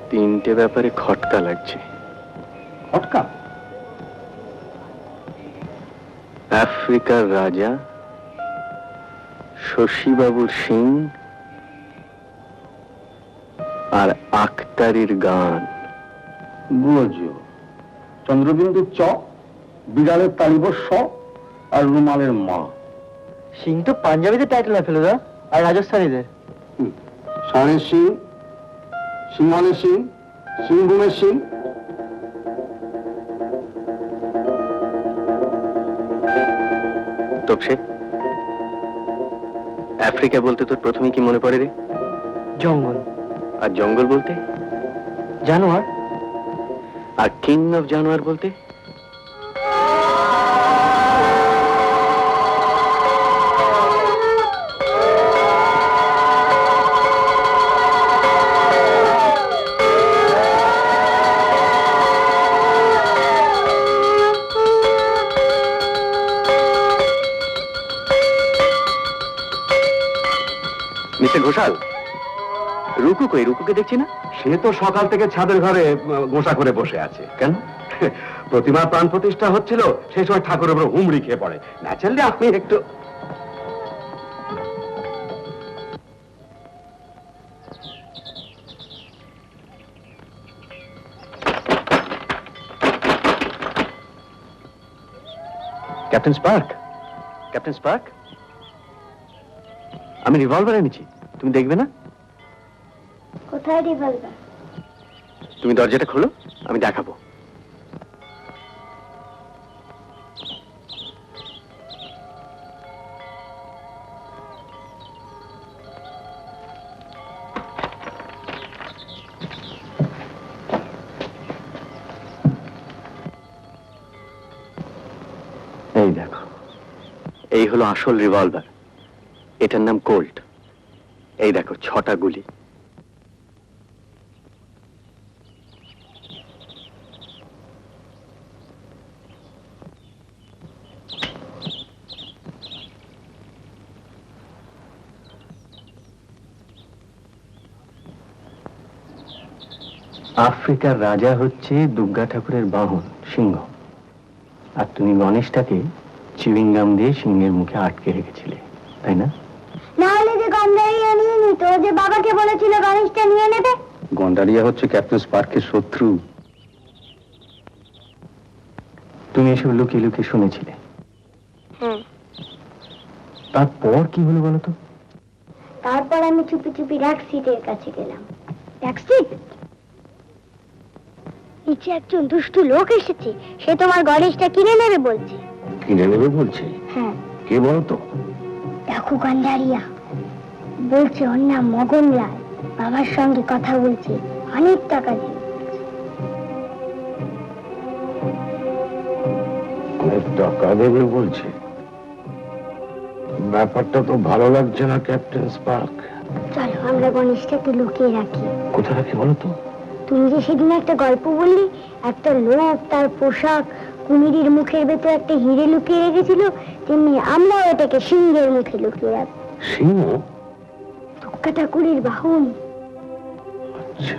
তিনটে ব্যাপারে খটকা লাগছে। খটকা? আফ্রিকার রাজা, শশীবাবুর সিং আর আখতারির গান। বুঝো, চন্দ্রবিন্দুর চ, বিড়ালের তালিবর স, আর রুমালের মা। সিং তো পাঞ্জাবিতে টাইটেল হয় ফেলুদা, আর রাজস্থানীদের। ষাঁড়ের সিং, সিংহলের সিং, সিংভূমের সিং। তপসে, আফ্রিকা বলতে তোর প্রথমে কি মনে পড়ে রে? জঙ্গল। আর জঙ্গল বলতে? জানোয়ার। আর কিং অফ জানোয়ার বলতে? মিস্টার ঘোষাল, রুকু কই? রুকুকে দেখছি না। সে তো সকাল থেকে ছাদের ঘরে গোসা করে বসে আছে। কেন? প্রতিমার প্রাণ প্রতিষ্ঠা হচ্ছিল, সেই সময় ঠাকুরের উপর হুমড়ি খেয়ে পড়ে। ন্যাচারালি আপনি একটু ক্যাপ্টেন স্পার্ক, ক্যাপ্টেন স্পার্ক, আমি রিভলভার এনেছি, তুমি দেখবে না? কোথায় রিভলভার? তুমি দরজাটা খোলো, আমি দেখাবো। এই দেখো, এই হলো আসল রিভলভার। এটার নাম কোল্ট। এই দেখো 6টা গুলি। আফ্রিকার রাজা হচ্ছে দুর্গা ঠাকুরের বাহন সিংহ, আর তুমি গণেশটাকে চিউইংগাম দিয়ে সিংহের মুখে আটকে রেখেছিলে, তাই না? না হলে যে গন্ডারিয়া নিয়ে নিত, ও যে বাবাকে বলেছিল গণেশটা নিয়ে নেবে। গন্ডারিয়া হচ্ছে ক্যাপ্টেন স্পার্কের শত্রু। তুমি এসব লুকিয়ে লুকিয়ে শুনেছিলে। হ্যাঁ। তারপর কি হলো বলো তো? তারপর আমি চুপি চুপি র‍্যাক্সিটের কাছে গেলাম। র‍্যাক্সিট, নিচে একজন দুষ্টু লোক এসেছে, সে তোমার গণেশটা কিনে নেবে বলছে। কিনে নেবে বলছে? হ্যাঁ। কে বলতো? দেখো গন্ডারিয়া বলছে, ওর নাম মগনলাল, বাবার সঙ্গে কথা বলছে, অনেক টাকা দেবে। অনেক টাকা দেবে বলছে? ব্যাপারটা তো ভালো লাগছে না ক্যাপ্টেন স্পার্ক। চলো আমরা গণেশটাকে লুকিয়ে রাখি। কোথায় রাখি বলো তো? তুই যে সেদিন একটা গল্প বললি, একটা লোক তার পোশাক কুমিরের মুখের ভেতর একটা হিরে লুকিয়ে রেখেছিল, তেমনি আমরাও এটাকে সিংহের মুখে লুকিয়ে রাখবো। সিংহ? তোক্কা ঠাকুরের বাহন। আচ্ছা,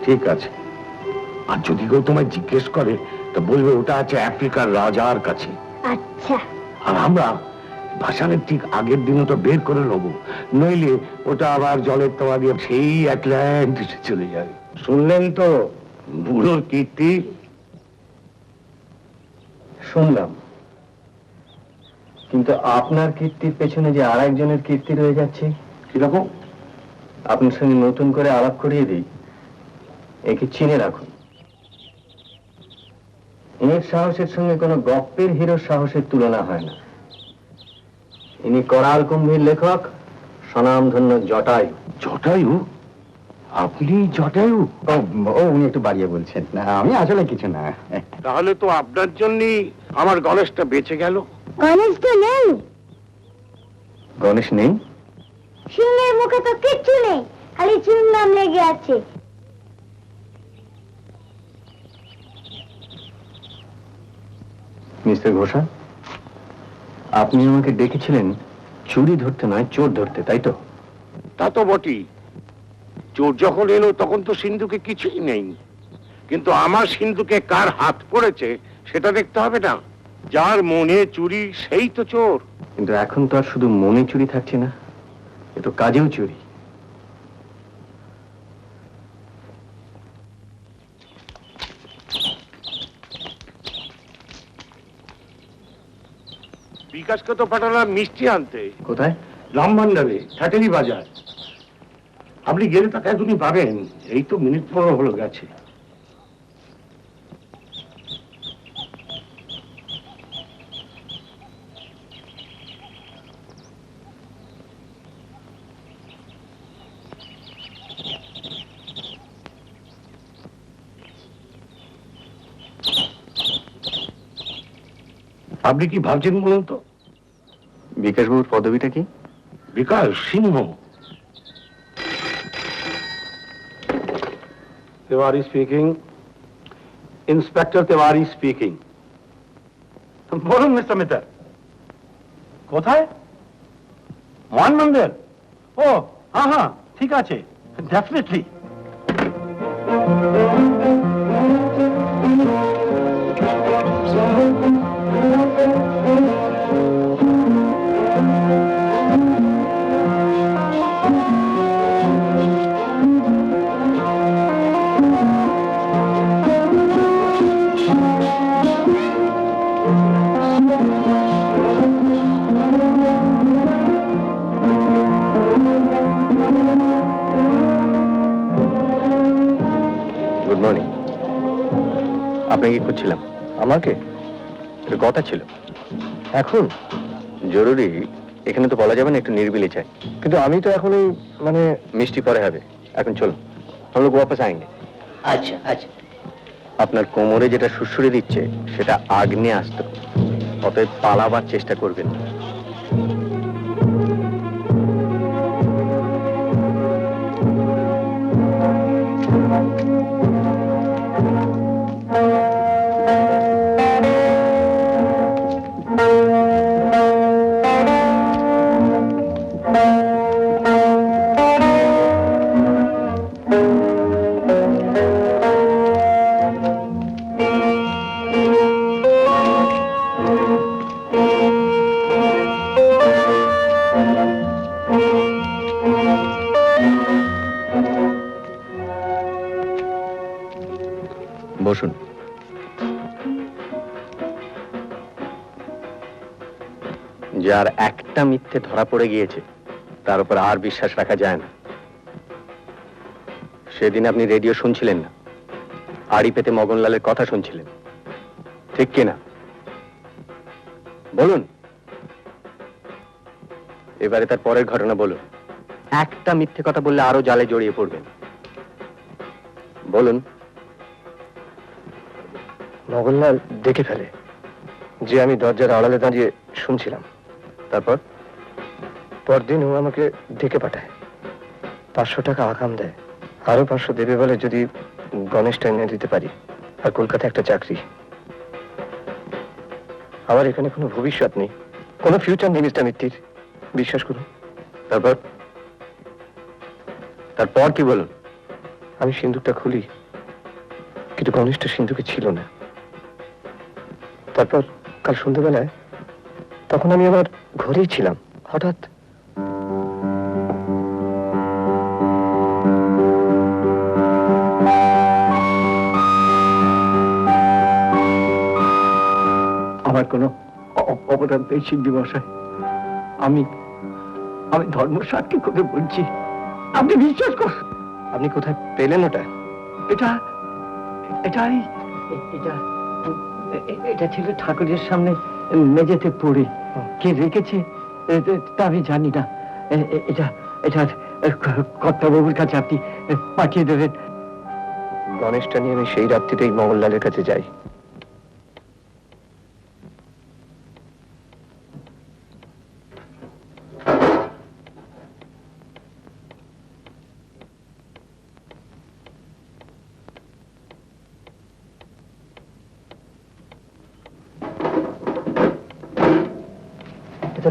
ঠিক আছে। আর যদি কেউ তোমায় জিজ্ঞেস করে তো বলবে ওটা আছে আফ্রিকার রাজার কাছে। আচ্ছা। আর আমরা ভাসানের ঠিক আগের দিন ওটা বের করে নেবো, নইলে ওটা আবার জলের তলা দিয়ে সেই অ্যাটলান্টিসে চলে যাবে। শুনলেন তো বুড়োর কীর্তি? শুনলাম, কিন্তু আপনার কীর্তির পেছনে যে আর একজনের কীর্তি রয়ে যাচ্ছে। কিরকম? আপনার সঙ্গে নতুন করে আলাপ করিয়ে দিই, একে চিনে রাখুন। এর সাহসের সঙ্গে কোনো গপ্পের হিরোর সাহসের তুলনা হয় না। ইনি করাল কুম্ভীর লেখক, স্বনামধন্য জটায়ু। জটায়ু? আপনি জটায়ু? ও উনি একটু বাড়িয়ে বলছেন, না আমি আসলে কিছু না। তাহলে তো আপনার জন্যই আমার গণেশটা বেঁচে গেল। গণেশ তো নেই। গণেশ নেই? সিংহের মুখে তো কিচ্ছু নেই, খালি চুনগাম লেগে আছে। মিস্টার ঘোষা, আপনি আমাকে ডেকেছিলেন চুরি ধরতে নয়, চোর ধরতে, তাই তো? তা তো বটেই। চোর যখন এলো তখন তো সিন্ধুকে কিছুই নেই, কিন্তু আমার সিন্ধুকে কার হাত পড়েছে সেটা দেখতে হবে না? যার মনে চুরি সেই তো চোর। কিন্তু এখন তো আর শুধু মনে চুরি থাকছে না, এ তো কাজেও চুরি। বিকাশকে তো পাঠালাম মিষ্টি আনতে। কোথায়? রামভান্ডারে, ঠাটেরি বাজার। আপনি গেলে তাকে এখনই পাবেন। এই তো মিনিট 15 হলো গেছে। আপনি কি ভাবছেন বলুন তো? বিকাশবাবুর পদবিটা কি? Bikash Sinha. Tiwari speaking. Inspector Tiwari speaking. বলুন মিস্টার মিত্তল, কোথায়? মান মন্দির? ও হ্যাঁ হ্যাঁ, ঠিক আছে, ডেফিনেটলি। Good morning. আপনাকে খুঁজছিলাম। আমাকে? একটু কথা ছিল। এখন জরুরি, এখানে তো বলা যাবে না, একটু নির্বিলি চাই। কিন্তু আমি তো এখনই মিষ্টি পরে হবে, এখন চলুন, हम लोग वापस आएंगे। আচ্ছা আচ্ছা। আপনার কোমরে যেটা সুড়সুড়ি দিচ্ছে সেটা আগ্নে আসত, অতএব পালাবার চেষ্টা করবেন না। বসুন। যার একটা মিথ্যে ধরা পড়ে গিয়েছে তার উপর আর বিশ্বাস রাখা যায় না। সেদিন আপনি রেডিও শুনছিলেন না, আড়ি পেতে মগনলালের কথা শুনছিলেন, ঠিক কিনা? বলুন। এবারে তার পরের ঘটনা বলুন। একটা মিথ্যে কথা বললে আরো জালে জড়িয়ে পড়বেন। বলুন। মগনলাল দেখে ফেলে যে আমি দরজার আড়ালে দাঁড়িয়ে শুনছিলাম। তারপর পরদিন ও আমাকে ডেকে পাঠায়। 500 টাকা আগাম দেয়, আরো 500 দেবে বলে যদি গণেশটা এনে দিতে পারি, আর কলকাতায় একটা চাকরি। আমার এখানে কোনো ভবিষ্যৎ নেই, কোনো ফিউচার নেই মিস্টার মিত্তির, বিশ্বাস করুন। তারপর তারপর কি বলুন? আমি সিন্দুকটা খুলি, কিন্তু গণেশটা সিন্ধুকে ছিল না। তারপর কাল সন্ধ্যাবেলায়, তখন আমি আমার ঘরেই ছিলাম, হঠাৎ আমার কোনো অপরাধ নেই সিন্ধি মশাই, আমি আমি ধর্ম সাক্ষী করে বলছি, আপনি বিশ্বাস করুন। আপনি কোথায় পেলেন ওটা? এটা এটাই এটা এটা ছিল ঠাকুরের সামনে মেঝেতে পড়ে, কে রেখেছে তা আমি জানি না। এটা এটা কর্তাবাবুর কাছে আপনি পাঠিয়ে দেবেন। গণেশটা নিয়ে আমি সেই রাত্রিতেই মঙ্গললালের কাছে যাই।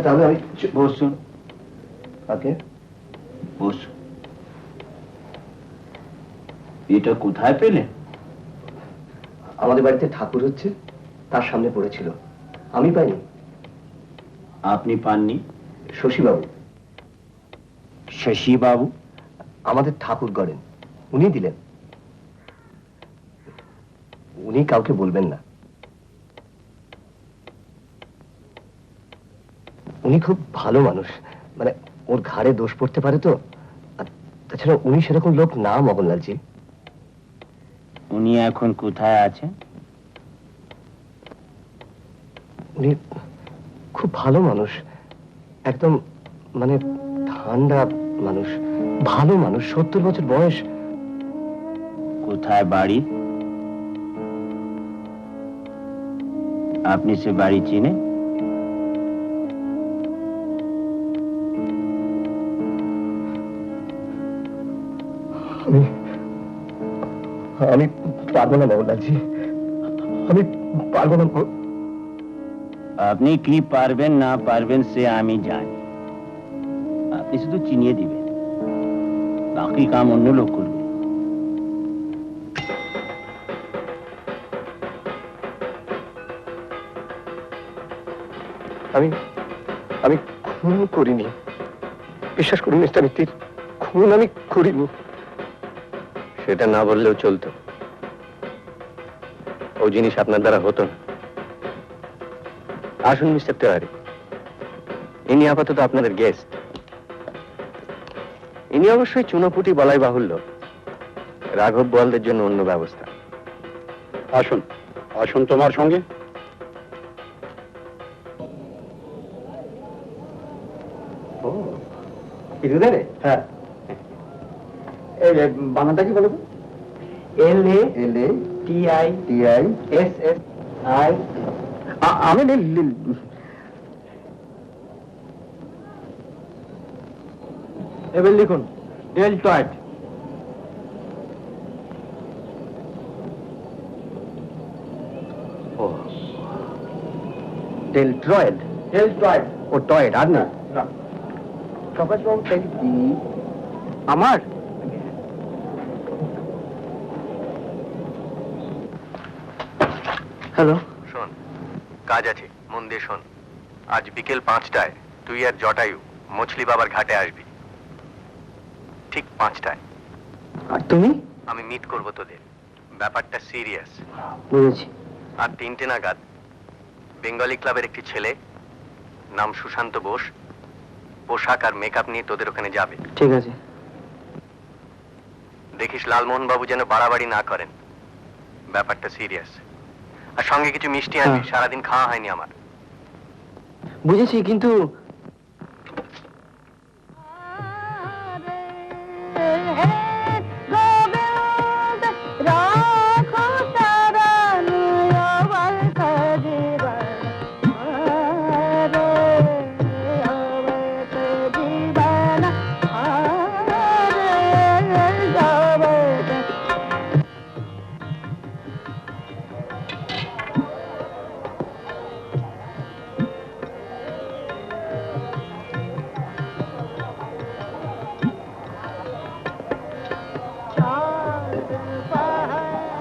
তাহলে আমি বসুন, আগে বসুন। এটা কোথায় পেলে? আমাদের বাড়িতে ঠাকুর হচ্ছে, তার সামনে পড়েছিল, আমি পাইনি। আপনি পাননি? শশীবাবু। শশীবাবু আমাদের ঠাকুর গড়েন, উনি দিলেন। উনি কাউকে বলবেন না। উনি খুব ভালো মানুষ, মানে ওর ঘাড়ে দোষ পড়তে পারে তো। তাছাড়া উনি সেরকম লোক না মগনলালজি। উনি এখন কোথায় আছেন? উনি খুব ভালো মানুষ, একদম মানে ঠান্ডা মানুষ, ভালো মানুষ, 70 বছর বয়স। কোথায় বাড়ি? আপনি সে বাড়ি চিনেন? আমি পারবো না মহল্লাজি, আমি পারবো না। আপনি কি পারবেন না পারবেন সে আমি জানি, আপনি শুধু চিনিয়ে দিবেন, বাকি কাম অন্য লোক করবে। আমি আমি খুন করিনি, বিশ্বাস করুন মিস্টার মিত্তির, খুন আমি করিনি। সেটা না বললেও চলতো, ও জিনিস আপনার দ্বারা হতো না। আসুন মিস্টার তেওয়ারি, ইনি আপাতত আপনাদের গেস্ট। ইনি অবশ্যই চুনোপুটি বলাই বাহুল্য, রাঘব বোয়ালদের জন্য অন্য ব্যবস্থা। আসুন আসুন তোমার সঙ্গে। হ্যাঁ, বাংলাটা কি বলো? LATITISSI। আমি এবার লিখুন ডেলটয়েড। ডেলট্রয়েড, ডেলটয়েড ও টয়েড, আর না প্রকাশবাবু আমার হ্যালো। শোন, কাজ আছে, মন দিয়ে শোন। আজ বিকেল 5টায় তুই আর জটায়ু মছলি বাবার ঘাটে আসবি, ঠিক 5টায়। আর তুমি? আমি মিট করব তোদের, ব্যাপারটা সিরিয়াস। বুঝেছি। আর 3টে নাগাদ বেঙ্গলি ক্লাবের একটি ছেলে, নাম সুশান্ত বোস, পোশাক আর মেকআপ নিয়ে তোদের ওখানে যাবে। ঠিক আছে। দেখিস লালমোহন বাবু যেন বাড়াবাড়ি না করেন, ব্যাপারটা সিরিয়াস। আর সঙ্গে কিছু মিষ্টি আনবি, সারাদিন খাওয়া হয়নি আমার। বুঝেছি, কিন্তু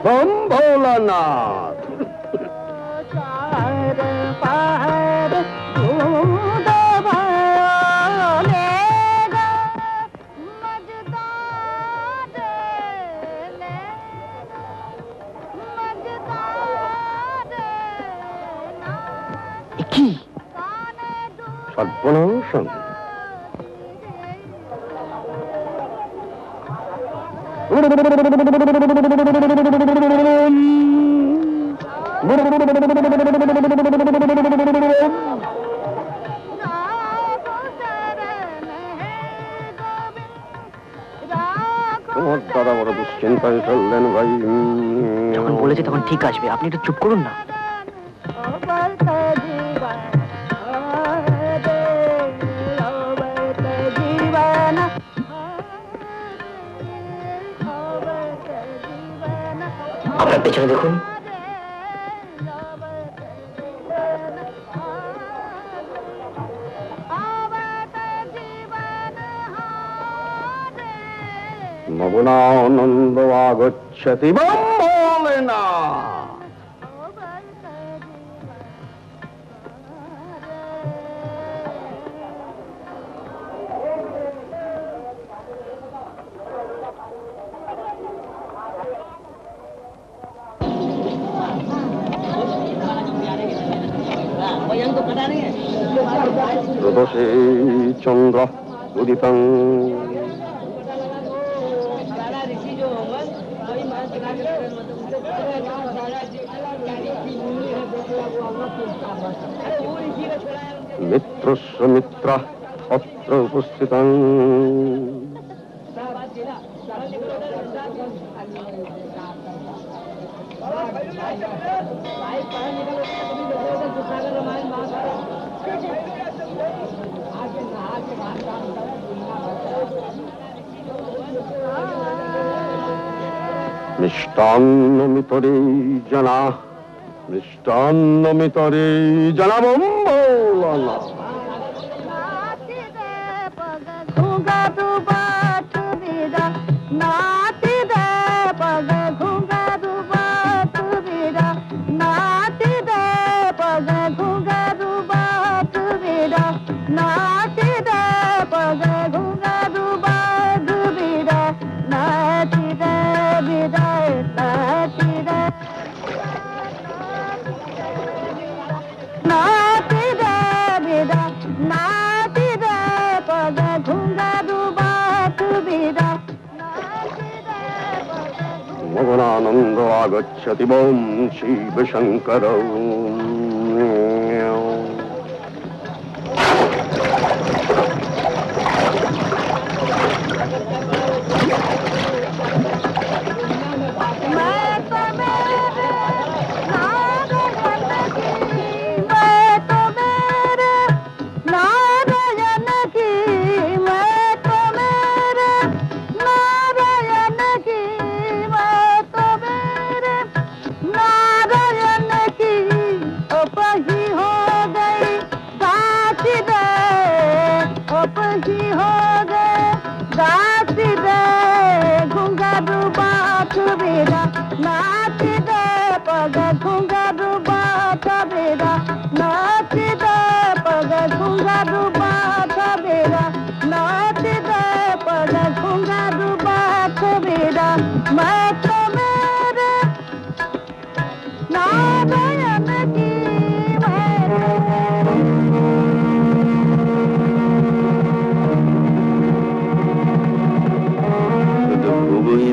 বম ভোলানাথ। কি সর্বনাশ। তোমার দাদা বড় দুশ্চিন্তায় ফেললেন ভাই। যখন বলেছে তখন ঠিক আসবে, আপনি একটু চুপ করুন না। আপনার পেছনে দেখুন। মগনানন্দ আগচ্ছতি বম ভোলেনাথ। প্রদোষে চন্দ্র উদিতং মিত্রস্য মিত্র অত্র উপস্থিতং। মিষ্টান্নমিতরে জনা, মিষ্টান্নমিতরে জনা বম ভোলানাথ। মগনানন্দ আগচ্ছতি বম শিব শঙ্কর।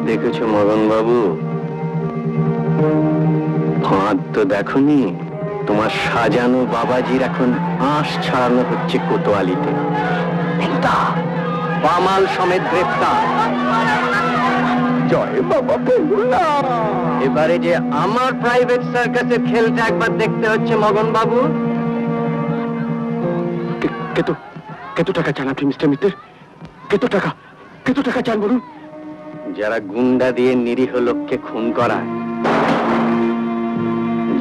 দেখেছো মদন বাবু, ফাঁদ তো দেখনি। তোমার সাজানো বাবাজির এখন আঁশ ছাড়ানো হচ্ছে কোতোয়ালিতে। পামাল সমেত গ্রেফতার। জয় বাবা বেহুলা। এবারে যে আমার প্রাইভেট সার্কাসের খেলটা একবার দেখতে হচ্ছে মগন বাবু। কত টাকা চান আপনি মিস্টার মিত্র? কত টাকা চান বলুন? যারা গুন্ডা দিয়ে নিরীহ লোককে খুন করায়,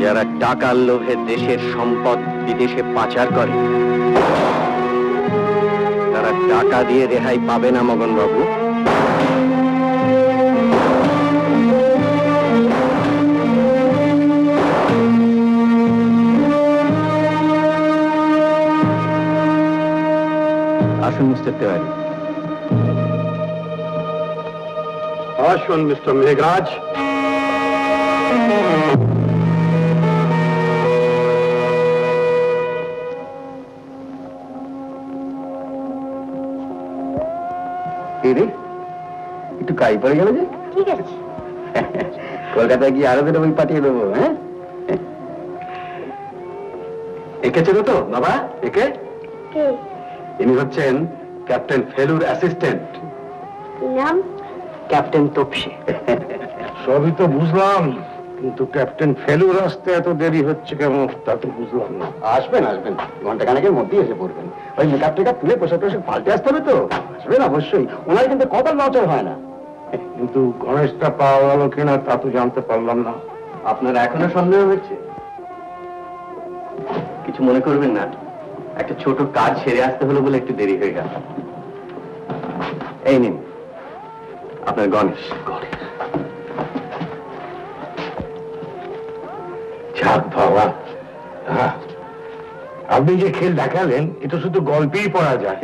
যারা টাকার লোভে দেশের সম্পদ বিদেশে পাচার করে, তারা টাকা দিয়ে রেহাই পাবে না মগন বাবু। আসুন মিস্টার মেঘরাজ। একটু কাই পড়ে গেল যে। ঠিক আছে। কলকাতায় গিয়ে আরো দুটো বই পাঠিয়ে দেবো। হ্যাঁ, একে চেনো তো বাবা? একে? কে? ইনি হচ্ছেন ক্যাপ্টেন ফেলুর অ্যাসিস্ট্যান্ট। কি নাম? ক্যাপ্টেন তপসে। সবই তো বুঝলাম, কিন্তু ক্যাপ্টেন ফেলুর আসতে এত দেরি হচ্ছে কেমন তা তো বুঝলাম না। আসবেন আসবেন, ঘন্টা খানেকের মধ্যেই এসে পড়বেন। ওই মেকআপ টেকআপ তুলে পোশাক টোশাক পাল্টে আসতে হবে তো। আসবেন অবশ্যই, ওনার কিন্তু কপাল নচর হয় না। কিন্তু গণেশটা পাওয়া গেল কিনা তা তো জানতে পারলাম না। আপনার এখনো সন্দেহ হচ্ছে? কিছু মনে করবেন না, একটা ছোট কাজ সেরে আসতে হলো বলে একটু দেরি হয়ে গেল। এই নিন আপনার গণেশ। যাক বাবা, হ্যাঁ, আপনি যে খেল দেখালেন এটা শুধু গল্পেই পড়া যায়।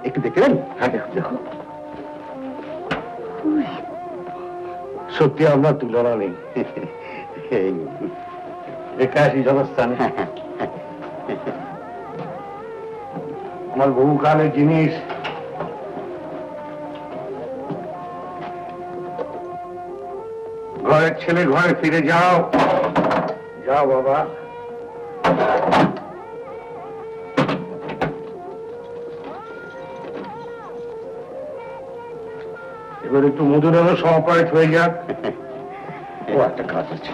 একটু দেখতে পারেন? হ্যাঁ, দেখো সত্যি আপনার তুলনা নেই। একাশি জনস্থান আমার বহুকালের জিনিস। ঘরের ছেলে ঘরে ফিরে যাও। যাও বাবা। এবার একটু মধুরেরও সহপাঠ হয়ে যাক। ও একটা কাজ আছে।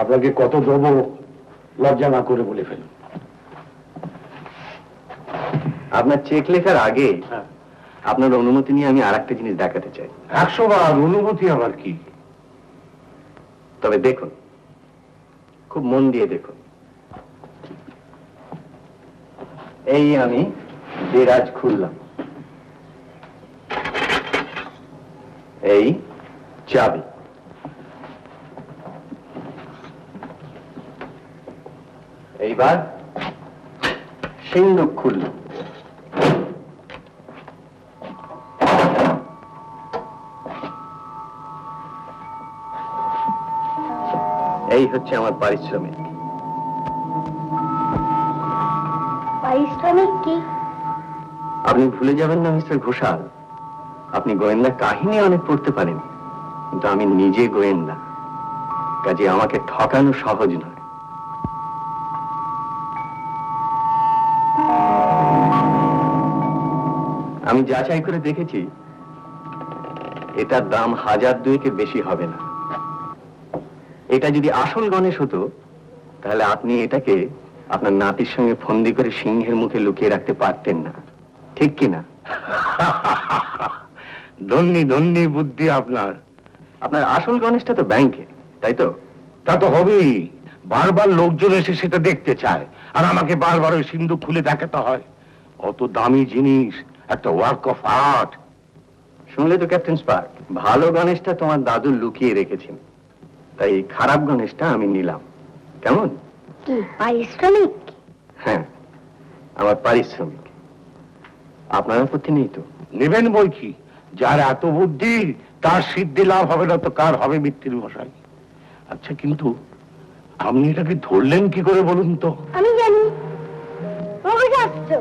আপনাকে কত দেবো লজ্জা না করে বলে ফেলুন। আপনার চেক লেখার আগে আপনার অনুমতি নিয়ে আমি আর একটা জিনিস দেখাতে চাই। 100 বার অনুমতি আবার কি? তবে দেখুন, খুব মন দিয়ে দেখুন। এই আমি দেরাজ খুললাম, এই চাবি। এইবার সিন্ধুক খুললাম, এই হচ্ছে আমার পারিশ্রমিক। পারিশ্রমিক কি? আপনি ভুলে যাবেন না মিস্টার ঘোষাল, আপনি গোয়েন্দা কাহিনী অনেক পড়তে পারেন, কিন্তু আমি নিজে গোয়েন্দা, কাজে আমাকে ঠকানো সহজ নয়। আমি যাচাই করে দেখেছি, এটার দাম 1000-2 বেশি হবে না। এটা যদি আসল গণেশ হতো, তাহলে আপনি এটাকে আপনার নাতির সঙ্গে ফন্দি করে সিংহের মুখে লুকিয়ে রাখতে পারতেন না, ঠিক কিনা? ধন্যি ধন্যি বুদ্ধি আপনার। আপনার আসল গণেশটা তো ব্যাংকে, তাই তো? তা তো হবেই, বারবার লোকজন এসে সেটা দেখতে চায়, আর আমাকে বারবার ওই সিন্ধুক খুলে দেখাতে হয়। অত দামি জিনিস, একটা ওয়ার্ক অফ আর্ট। শুনলে তো ক্যাপ্টেন স্পার্ক, ভালো গণেশটা তোমার দাদু লুকিয়ে রেখেছেন, তাই এই খারাপ গণেশটা আমি নিলাম। কেমন? কি পারিশ্রমিক? হ্যাঁ, আমার পারিশ্রমিক। আপনার আপত্তি নেই তো? নেবেন বই কি, যার এত বুদ্ধি তার সিদ্ধি লাভ হবে না তো কার হবে মৃত্যুর মশাই। আচ্ছা, কিন্তু আপনি এটাকে ধরলেন কি করে বলুন তো? আমি জানি, মগজ আসছো।